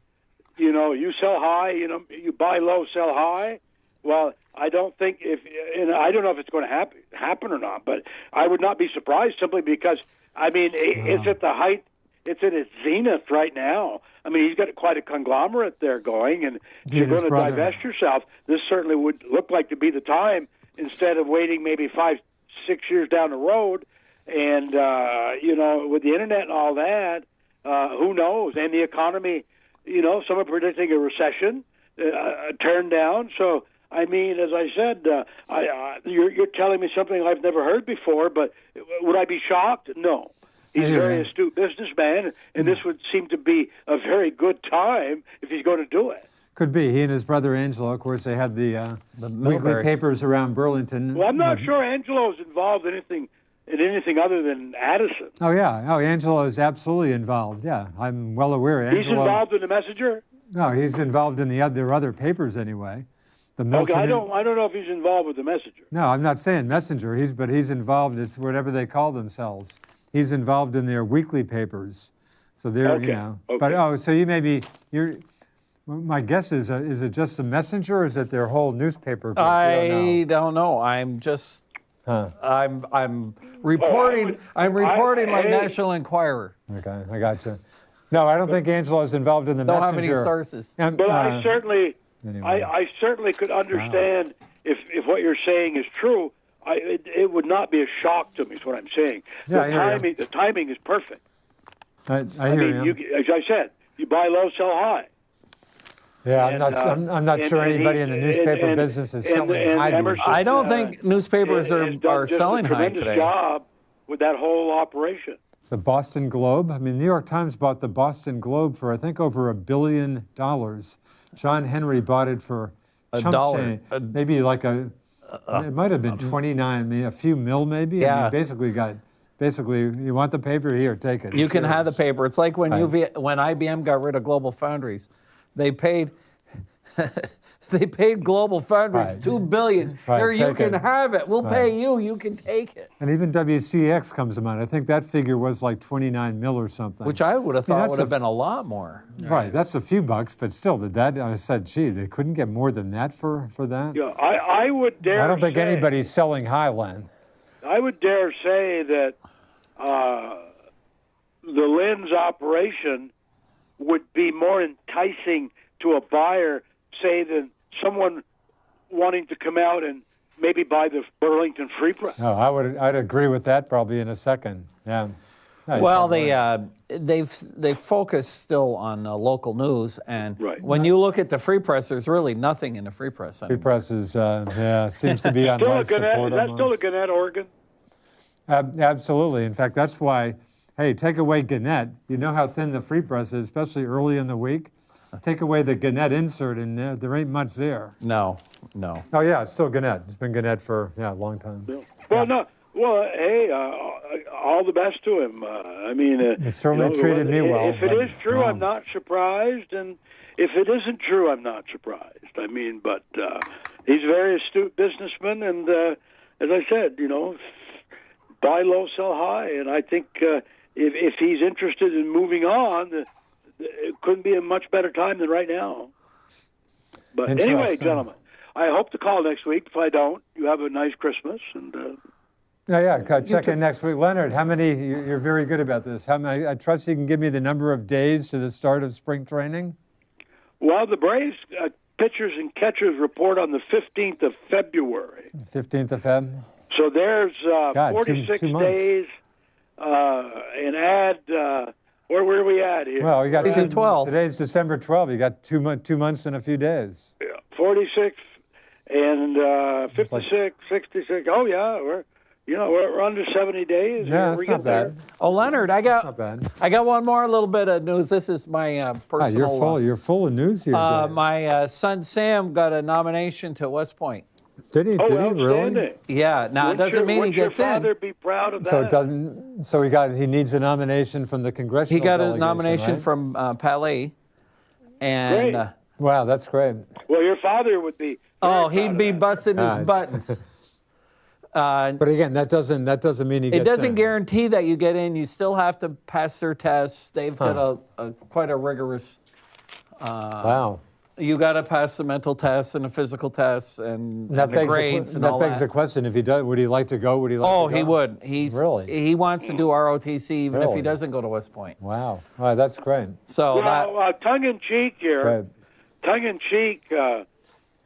You know, you sell high, you buy low, sell high. Well, I don't think and I don't know if it's going to happen or not, but I would not be surprised simply because, I mean, it's at the height, it's at its zenith right now. I mean, he's got quite a conglomerate there going, and if you're going to divest yourself, this certainly would look like to be the time instead of waiting maybe 5-6 years down the road. And, with the internet and all that, who knows? And the economy, some are predicting a recession, a turn down. So, I mean, as I said, you're telling me something I've never heard before, but would I be shocked? No. He's a very astute businessman, and this would seem to be a very good time if he's going to do it. Could be. He and his brother Angelo, of course, they had the weekly papers around Burlington. Well, I'm not sure Angelo's involved in anything other than Addison. Oh, yeah. Oh, Angelo is absolutely involved. Yeah, I'm well aware. He's involved in the Messenger? No, he's involved in their other papers anyway. The Milton. Okay, I don't know if he's involved with the Messenger. No, I'm not saying Messenger. He's involved. It's whatever they call themselves. He's involved in their weekly papers. So they're Okay. But so you're. My guess is it just the Messenger, or is it their whole newspaper? I don't know. I'm just. I'm reporting. I'm reporting like National Enquirer. Okay, I got you. No, I don't think Angelo's involved in the Don't Messenger. have any sources. But I certainly, anyway. I certainly could understand if what you're saying is true. It would not be a shock to me. Is what I'm saying. Yeah, The timing is perfect. I hear you. As I said, you buy low, sell high. Yeah, And, I'm not sure anybody in the newspaper business is selling high these days. I don't think newspapers are selling high today. Tremendous job with that whole operation. The Boston Globe. I mean, New York Times bought the Boston Globe for I think over $1 billion. John Henry bought it for $1. Maybe like it might have been 29, maybe a few mil, maybe. Yeah. And he basically, you want the paper? Here, take it. You can have the yours. paper. It's like when when IBM got rid of Global Foundries, they paid Global Foundries $2 billion. Right, Here, you take can it. have it. We'll pay you. You can take it. And even WCX comes to mind. I think that figure was like 29 mil or something. Which I would have thought that's would have been a lot more. Right, that's a few bucks, but still, I said, gee, they couldn't get more than that for that? Yeah, I would dare. I don't think say, anybody's selling Highland. I would dare say that the lens operation would be more enticing to a buyer, say, than someone wanting to come out and maybe buy the Burlington Free Press. No, I'd agree with that probably in a second. Yeah. No, Well, they've focused still on local news, and Right. when you look at the Free Press, there's really nothing in the Free Press Free anymore. Press is, seems to be on Still a life Gannett, support is that still a almost. Gannett organ? Absolutely. In fact, that's why, hey, take away Gannett. You know how thin the Free Press is, especially early in the week. Take away the Gannett insert, and there ain't much there. No. Oh yeah, it's still Gannett. It's been Gannett for a long time. Well, no. Well, hey, all the best to him. I mean, He certainly treated me well. If it is true, Wow. I'm not surprised, and if it isn't true, I'm not surprised. I mean, but he's a very astute businessman, and as I said, buy low, sell high, and I think if he's interested in moving on, it couldn't be a much better time than right now. But anyway, Interesting. gentlemen, I hope to call next week. If I don't, you have a nice Christmas, and. Check in next week. Leonard, how many, you're very good about this. How many, I trust you can give me the number of days to the start of spring training? Well, the Braves pitchers and catchers report on the 15th of February. 15th of Feb. So there's God, 46 two months. days, and add, where are we at here? Well, you got He's in 12. Today's December 12th. You got 2 months and a few days. 46 and 56, 66. Oh, yeah, we're under 70 days. Yeah, We that's not get there. bad. Oh, Leonard, I Not bad. got one more little bit of news. This is my Ah, personal. you're full of news here. Dave. My son Sam got a nomination to West Point. Did he? Oh, Did he really? outstanding. Yeah. Now it doesn't mean he gets your father in. be proud of that? So it doesn't. So he needs a nomination from the congressional. He got a delegation, nomination right? from Palais, and Great. Wow, that's great. Well, your father would be. oh, very he'd proud be of that. busting his Ah, buttons. But again, that doesn't mean he gets It doesn't in. guarantee that you get in. You still have to pass their tests. They've got a quite a rigorous. Wow. You got to pass the mental tests and the physical tests and That the begs grades and that all begs the that. question: if he does, would he like to go? Would he like Oh, to go? he would. Really? He wants to do ROTC even if he Really? doesn't go to West Point. Wow. All right, that's great. So that. Well, tongue in cheek here. Great. Tongue in cheek.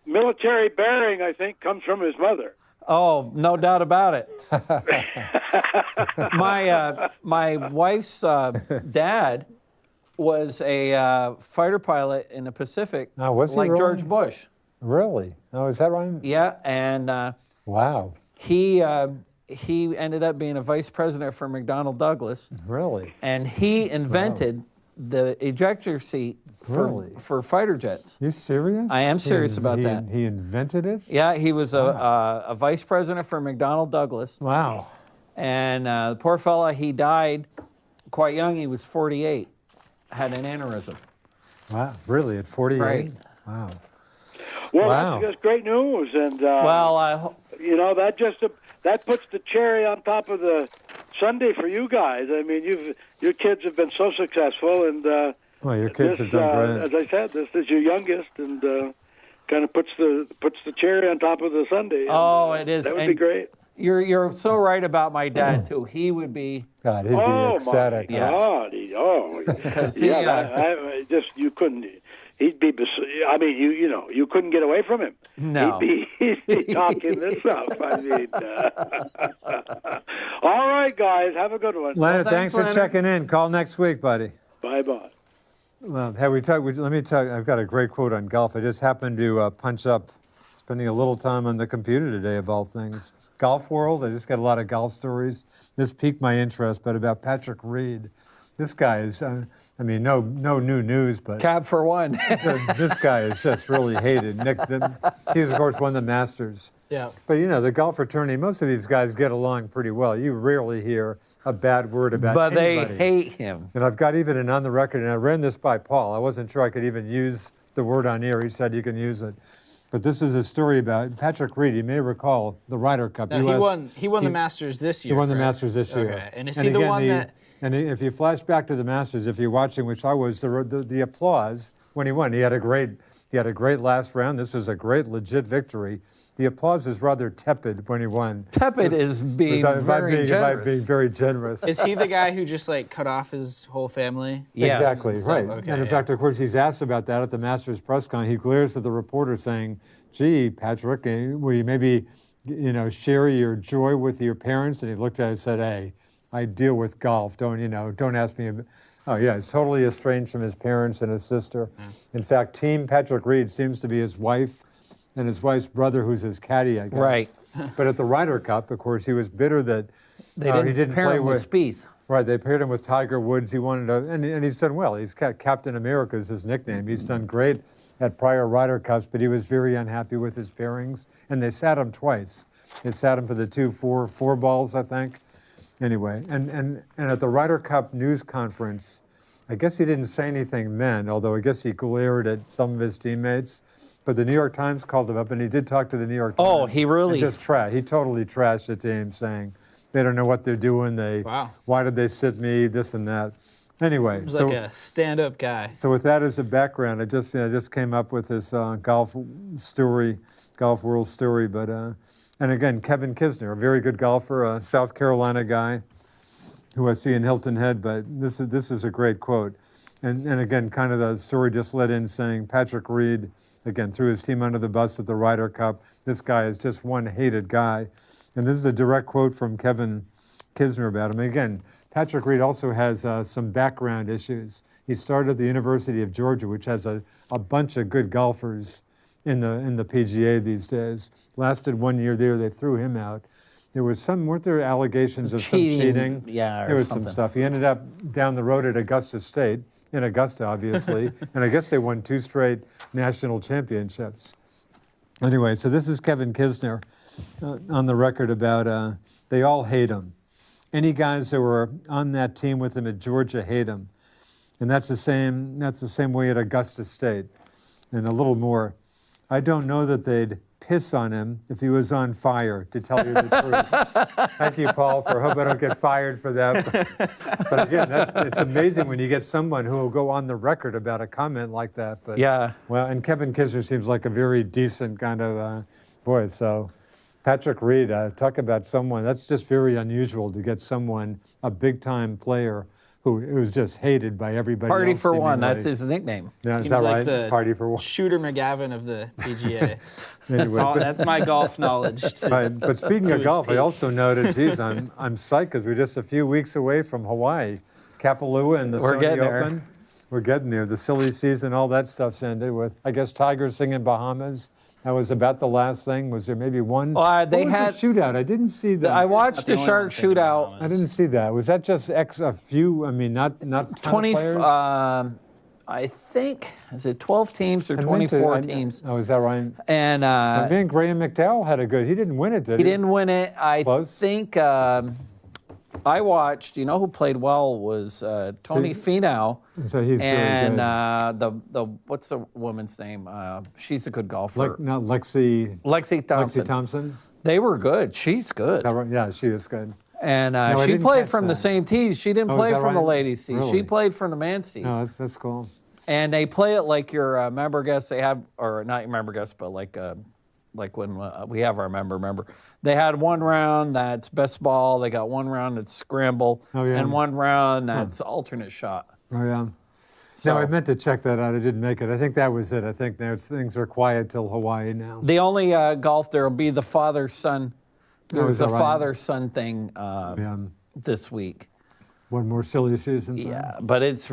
Military bearing, I think, comes from his mother. Oh, no doubt about it. My wife's dad was a fighter pilot in the Pacific, Now, was he like really? George Bush. Really? Oh, is that right? Yeah, and Wow. he ended up being a vice president for McDonnell Douglas, Really? and he invented the ejector seat Really? for fighter jets. You serious? I am serious about that. He invented it? Yeah, he was a vice president for McDonnell Douglas. Wow. And the poor fella, he died quite young. He was 48, had an aneurysm. Wow. Really? At 48? Right. Wow. Well, Wow. that's great news, and that puts the cherry on top of the sundae for you guys. I mean, your kids have been so successful, and Well, your kids have done as great. I said, this is your youngest, and kind of puts the cherry on top of the sundae. And, Oh, it is. That would And be great. You're so right about my dad too. He would be. God, he'd be ecstatic. My Yeah. God! he, I just you couldn't. He'd be. I mean, you couldn't get away from him. No. He'd be talking this up. I mean. All right, guys. Have a good one. Leonard, Well, thanks thanks, for Leonard. checking in. Call next week, buddy. Bye-bye. Well, let me tell you, I've got a great quote on golf. I just happened to punch up, spending a little time on the computer today, of all things. Golf World, I just got a lot of golf stories. This piqued my interest, but about Patrick Reed. This guy is, no new news, but Cab for one. this guy is just really hated. He's, of course, won the Masters. Yeah. But, the golf fraternity, most of these guys get along pretty well. You rarely hear a bad word about But anybody. they hate him. And I've got even an on the record, and I ran this by Paul. I wasn't sure I could even use the word on air. He said you can use it. But this is a story about Patrick Reed. You may recall the Ryder Cup. No, he won the Masters this year. He won the correct? Masters this year. Okay. And is he the one that? And if you flash back to the Masters, if you're watching, which I was, the applause when he won. He had a great last round. This was a great, legit victory. The applause was rather tepid when he won. Tepid is being very generous. Being very generous. Is he the guy who just like cut off his whole family? Yes. Exactly, So, right. okay, and in yeah. fact, of course, he's asked about that at the Masters press con. He glares at the reporter saying, gee, Patrick, will you maybe, share your joy with your parents? And he looked at it and said, hey, I deal with golf. Don't ask me. Oh, yeah, he's totally estranged from his parents and his sister. Yeah. In fact, Team Patrick Reed seems to be his wife and his wife's brother, who's his caddy, I guess. Right. But at the Ryder Cup, of course, he was bitter that They he didn't didn't pair play him with with Spieth. Right, they paired him with Tiger Woods. He wanted to, and he's done well. He's got Captain America is his nickname. He's done great at prior Ryder Cups, but he was very unhappy with his pairings, and they sat him twice. They sat him for the four balls, I think. Anyway, and at the Ryder Cup news conference, I guess he didn't say anything then, although I guess he glared at some of his teammates. But the New York Times called him up, and he did talk to the New York Times. Oh, he really? And he totally trashed the team, saying they don't know what they're doing. Wow. Why did they sit me? This and that. Anyway, He's like a stand-up guy. so with that as a background, I just came up with this golf world story. But and again, Kevin Kisner, a very good golfer, a South Carolina guy, who I see in Hilton Head. But this is a great quote. And again, kind of the story just led in saying Patrick Reed, again, threw his team under the bus at the Ryder Cup. This guy is just one hated guy. And this is a direct quote from Kevin Kisner about him. Again, Patrick Reed also has some background issues. He started at the University of Georgia, which has a bunch of good golfers in the PGA these days. Lasted 1 year there, they threw him out. There was weren't there allegations of some cheating? Yeah, or there was something. some stuff. He ended up down the road at Augusta State, in Augusta, obviously, and I guess they won 2 straight national championships. Anyway, so this is Kevin Kisner on the record about they all hate him. Any guys that were on that team with him at Georgia hate him, and that's the same way at Augusta State, and a little more. I don't know that they'd piss on him if he was on fire, to tell you the truth. Thank you, Paul, for hope I don't get fired for that. But again, it's amazing when you get someone who will go on the record about a comment like that. But, Yeah. Well, and Kevin Kisner seems like a very decent kind of boy. So Patrick Reed, talk about someone, that's just very unusual to get someone, a big-time player, who's just hated by everybody Party else. for one, seemingly. that's his nickname. Yeah, is Seems that like right? the Party for one. Shooter McGavin of the PGA. Anyway, That's my golf knowledge. Right, but speaking to of its golf, I peak. also noted, geez, I'm psyched because we're just a few weeks away from Hawaii, Kapalua and the We're Sony getting there. Open. We're getting there. The silly season, all that stuff's ended with, I guess, Tiger singing Bahamas. That was about the last thing. Was there maybe one? They what was had- the shootout. I didn't see that. I watched the the only Shark one thinking Shootout. about I didn't see that. Was that just a few? I mean, not ton 20, of players. I think, is it 12 teams or I meant to- 24 teams? Oh, is that right? And I think Graham McDowell had a good. He didn't win it, did he he? didn't win it. I Close? think I watched, you know who played well was Tony Finau. So he's And really good. the what's the woman's name? She's a good golfer. Not Lexi Lexi Thompson. They were good. She's good. Is that right? Yeah, she is good. And I she didn't played catch from the that. same tees. She didn't Oh, is play that from the right? ladies' tees. She Really? played from the men's tees. No, that's cool. And they play it like your member guests. They have, or not your member guests, but like when we have our member. They had one round that's best ball. They got one round that's scramble, Oh, yeah. and one round that's alternate shot. Oh, yeah. So No, I meant to check that out. I didn't make it. I think that was it. I think things are quiet till Hawaii now. the only golf there will be the father-son. There's is that a right? father-son thing Yeah. this week. One more silly season thing. Yeah, but it's just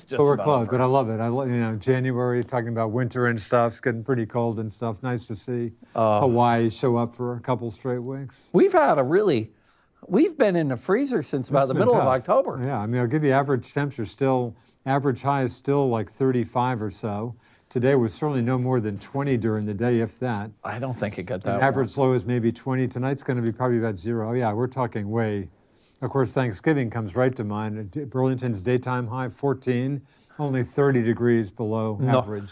But we're about close. over. But I love it. January, talking about winter and stuff. It's getting pretty cold and stuff. Nice to see Hawaii show up for a couple straight weeks. We've been in the freezer since about the It's been middle of tough. October. Yeah, I mean, I'll give you average temperature still, average high is still like 35 or so. Today was certainly no more than 20 during the day, if that. I don't think it got that And warm. average low is maybe 20. Tonight's going to be probably about 0. Yeah, we're talking way. Of course, Thanksgiving comes right to mind. Burlington's daytime high, 14, only 30 degrees below average.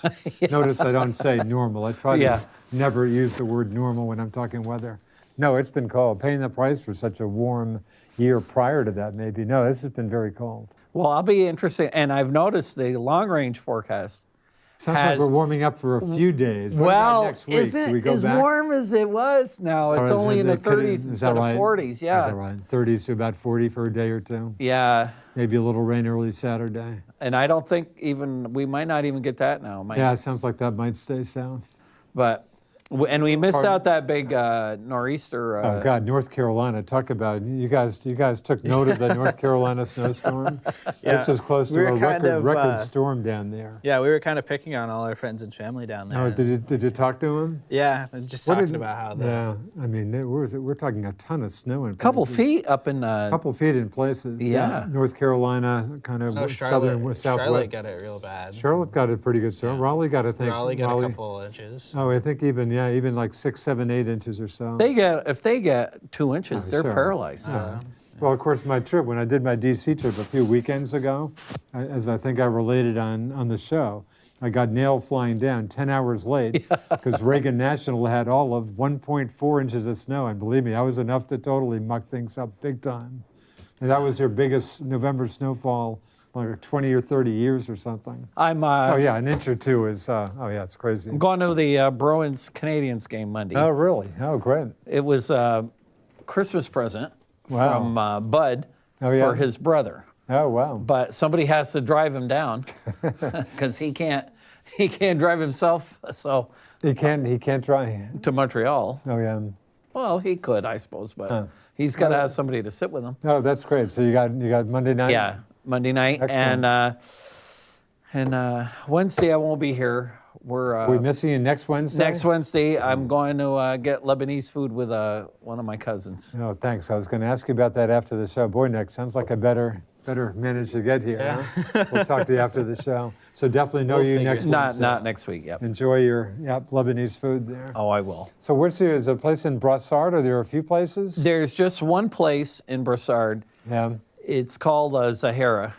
Notice I don't say normal. I try Yeah. to never use the word normal when I'm talking weather. No, it's been cold. Paying the price for such a warm year prior to that, maybe. No, this has been very cold. Well, I'll be interested, and I've noticed the long-range forecast. Sounds like Has- we're warming up for a few days. What about Well, next week? isn't Do we go as back? warm as it was now. Or It's is only it- in the it could- 30s is instead that right? of 40s. Yeah, Is that right? 30s to about 40 for a day or two. yeah. Maybe a little rain early Saturday. And I don't think we might not even get that now. Yeah, it sounds like that might stay south. But we missed out that big nor'easter. Oh God, North Carolina! Talk about you guys took note of the North Carolina snowstorm. This was close to We were a kind of, record storm down there. Yeah, we were kind of picking on all our friends and family down there. Oh, did you talk to him? Yeah, just What talking did- about how the Yeah, I mean we're talking a ton of snow in couple places. feet up in. Couple feet in places. Yeah. North Carolina, kind of Oh, southern, Charlotte southwest. got it real bad. Charlotte got a pretty good storm. Raleigh got, I think. Raleigh got a couple inches. Oh, I think even like 6, 7, 8 inches or so. If they get 2 inches, Oh, they're sure. paralyzed. Well, of course, my trip, when I did my D.C. trip a few weekends ago, as I think I related on the show, I got nailed flying down 10 hours late because Reagan National had all of 1.4 inches of snow. And believe me, that was enough to totally muck things up big time. And that was their biggest November snowfall, like 20 or 30 years or something. I'm Oh, yeah, an inch or two is, it's crazy. going to the Bruins-Canadians game Monday. Oh, really? Oh, great. It was a Christmas present Wow. from Bud Oh, yeah. for his brother. Oh, wow. but somebody has to drive him down because he can't drive himself. So He can't try. to Montreal. Oh, yeah. Well, he could, I suppose, but he's got to have somebody to sit with him. Oh, that's great. So you got Monday night? Yeah, Monday night. Excellent. And Wednesday I won't be here. Are we missing you next Wednesday? Next Wednesday I'm going to get Lebanese food with one of my cousins. Oh, thanks. I was going to ask you about that after the show. Boy, Nick, sounds like I better manage to get here. Yeah. Huh? We'll talk to you after the show. So definitely know We'll you figure next it Wednesday. Not next week. Yep. Enjoy your Lebanese food there. Oh, I will. So where's there? Is a place in Brossard? Are there a few places? There's just one place in Brossard. Yeah. It's called Zahara.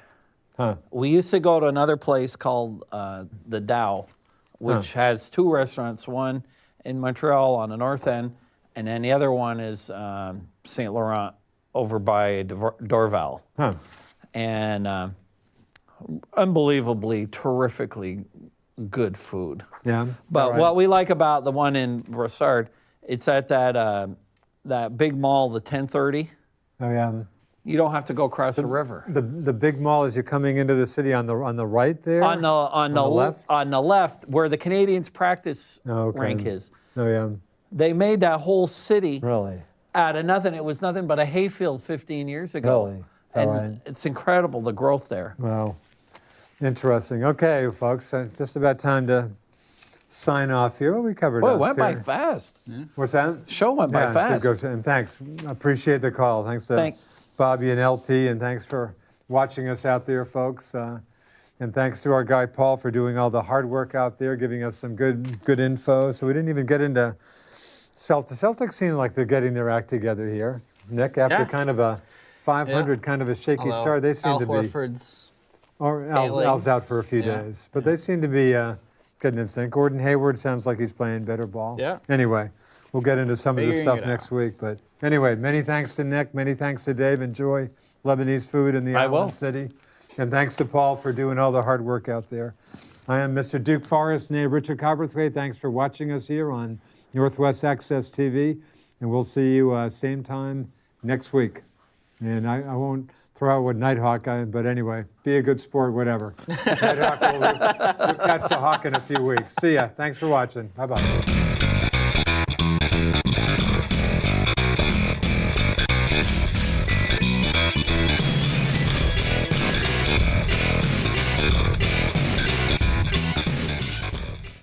Huh. We used to go to another place called the Dow, which has two restaurants, one in Montreal on the north end, and then the other one is St. Laurent over by Dorval. Huh. And unbelievably, terrifically good food. Yeah. But All right. what we like about the one in Brossard, it's at that big mall, the 1030. Oh, yeah. You don't have to go across the river. The big mall as you're coming into the city on the right there? On the left? On the left, where the Canadians practice Oh, okay. rink is. Oh, yeah. They made that whole city Really? out of nothing. It was nothing but a hayfield 15 years ago. Really? Is that And right? it's incredible, the growth there. Wow. Interesting. Okay, folks, just about time to sign off here. Well, we covered Boy, a it went by fair- fast. What's that? Show went by Yeah, fast. and thanks. Appreciate the call. Thanks to Thanks. Bobby and LP, and thanks for watching us out there, folks. And thanks to our guy Paul for doing all the hard work out there, giving us some good info. So we didn't even get into Celtics. Celtics seem like they're getting their act together here. Nick, after Yeah. kind of a 500, kind of a shaky Although start, they seem Al to be. Horford's Or Al's out for a few Yeah. days, but they seem to be getting in sync. Gordon Hayward sounds like he's playing better ball. Yeah. Anyway, we'll get into some of this Figuring stuff it next week. But anyway, many thanks to Nick. Many thanks to Dave. Enjoy Lebanese food in the I island will. city. And thanks to Paul for doing all the hard work out there. I am Mr. Duke Forrest, named Richard Copperthwaite. Thanks for watching us here on Northwest Access TV. And we'll see you same time next week. And I won't throw out what Nighthawk, but anyway, be a good sport, whatever. Nighthawk will catch the hawk in a few weeks. See ya. Thanks for watching. Bye-bye.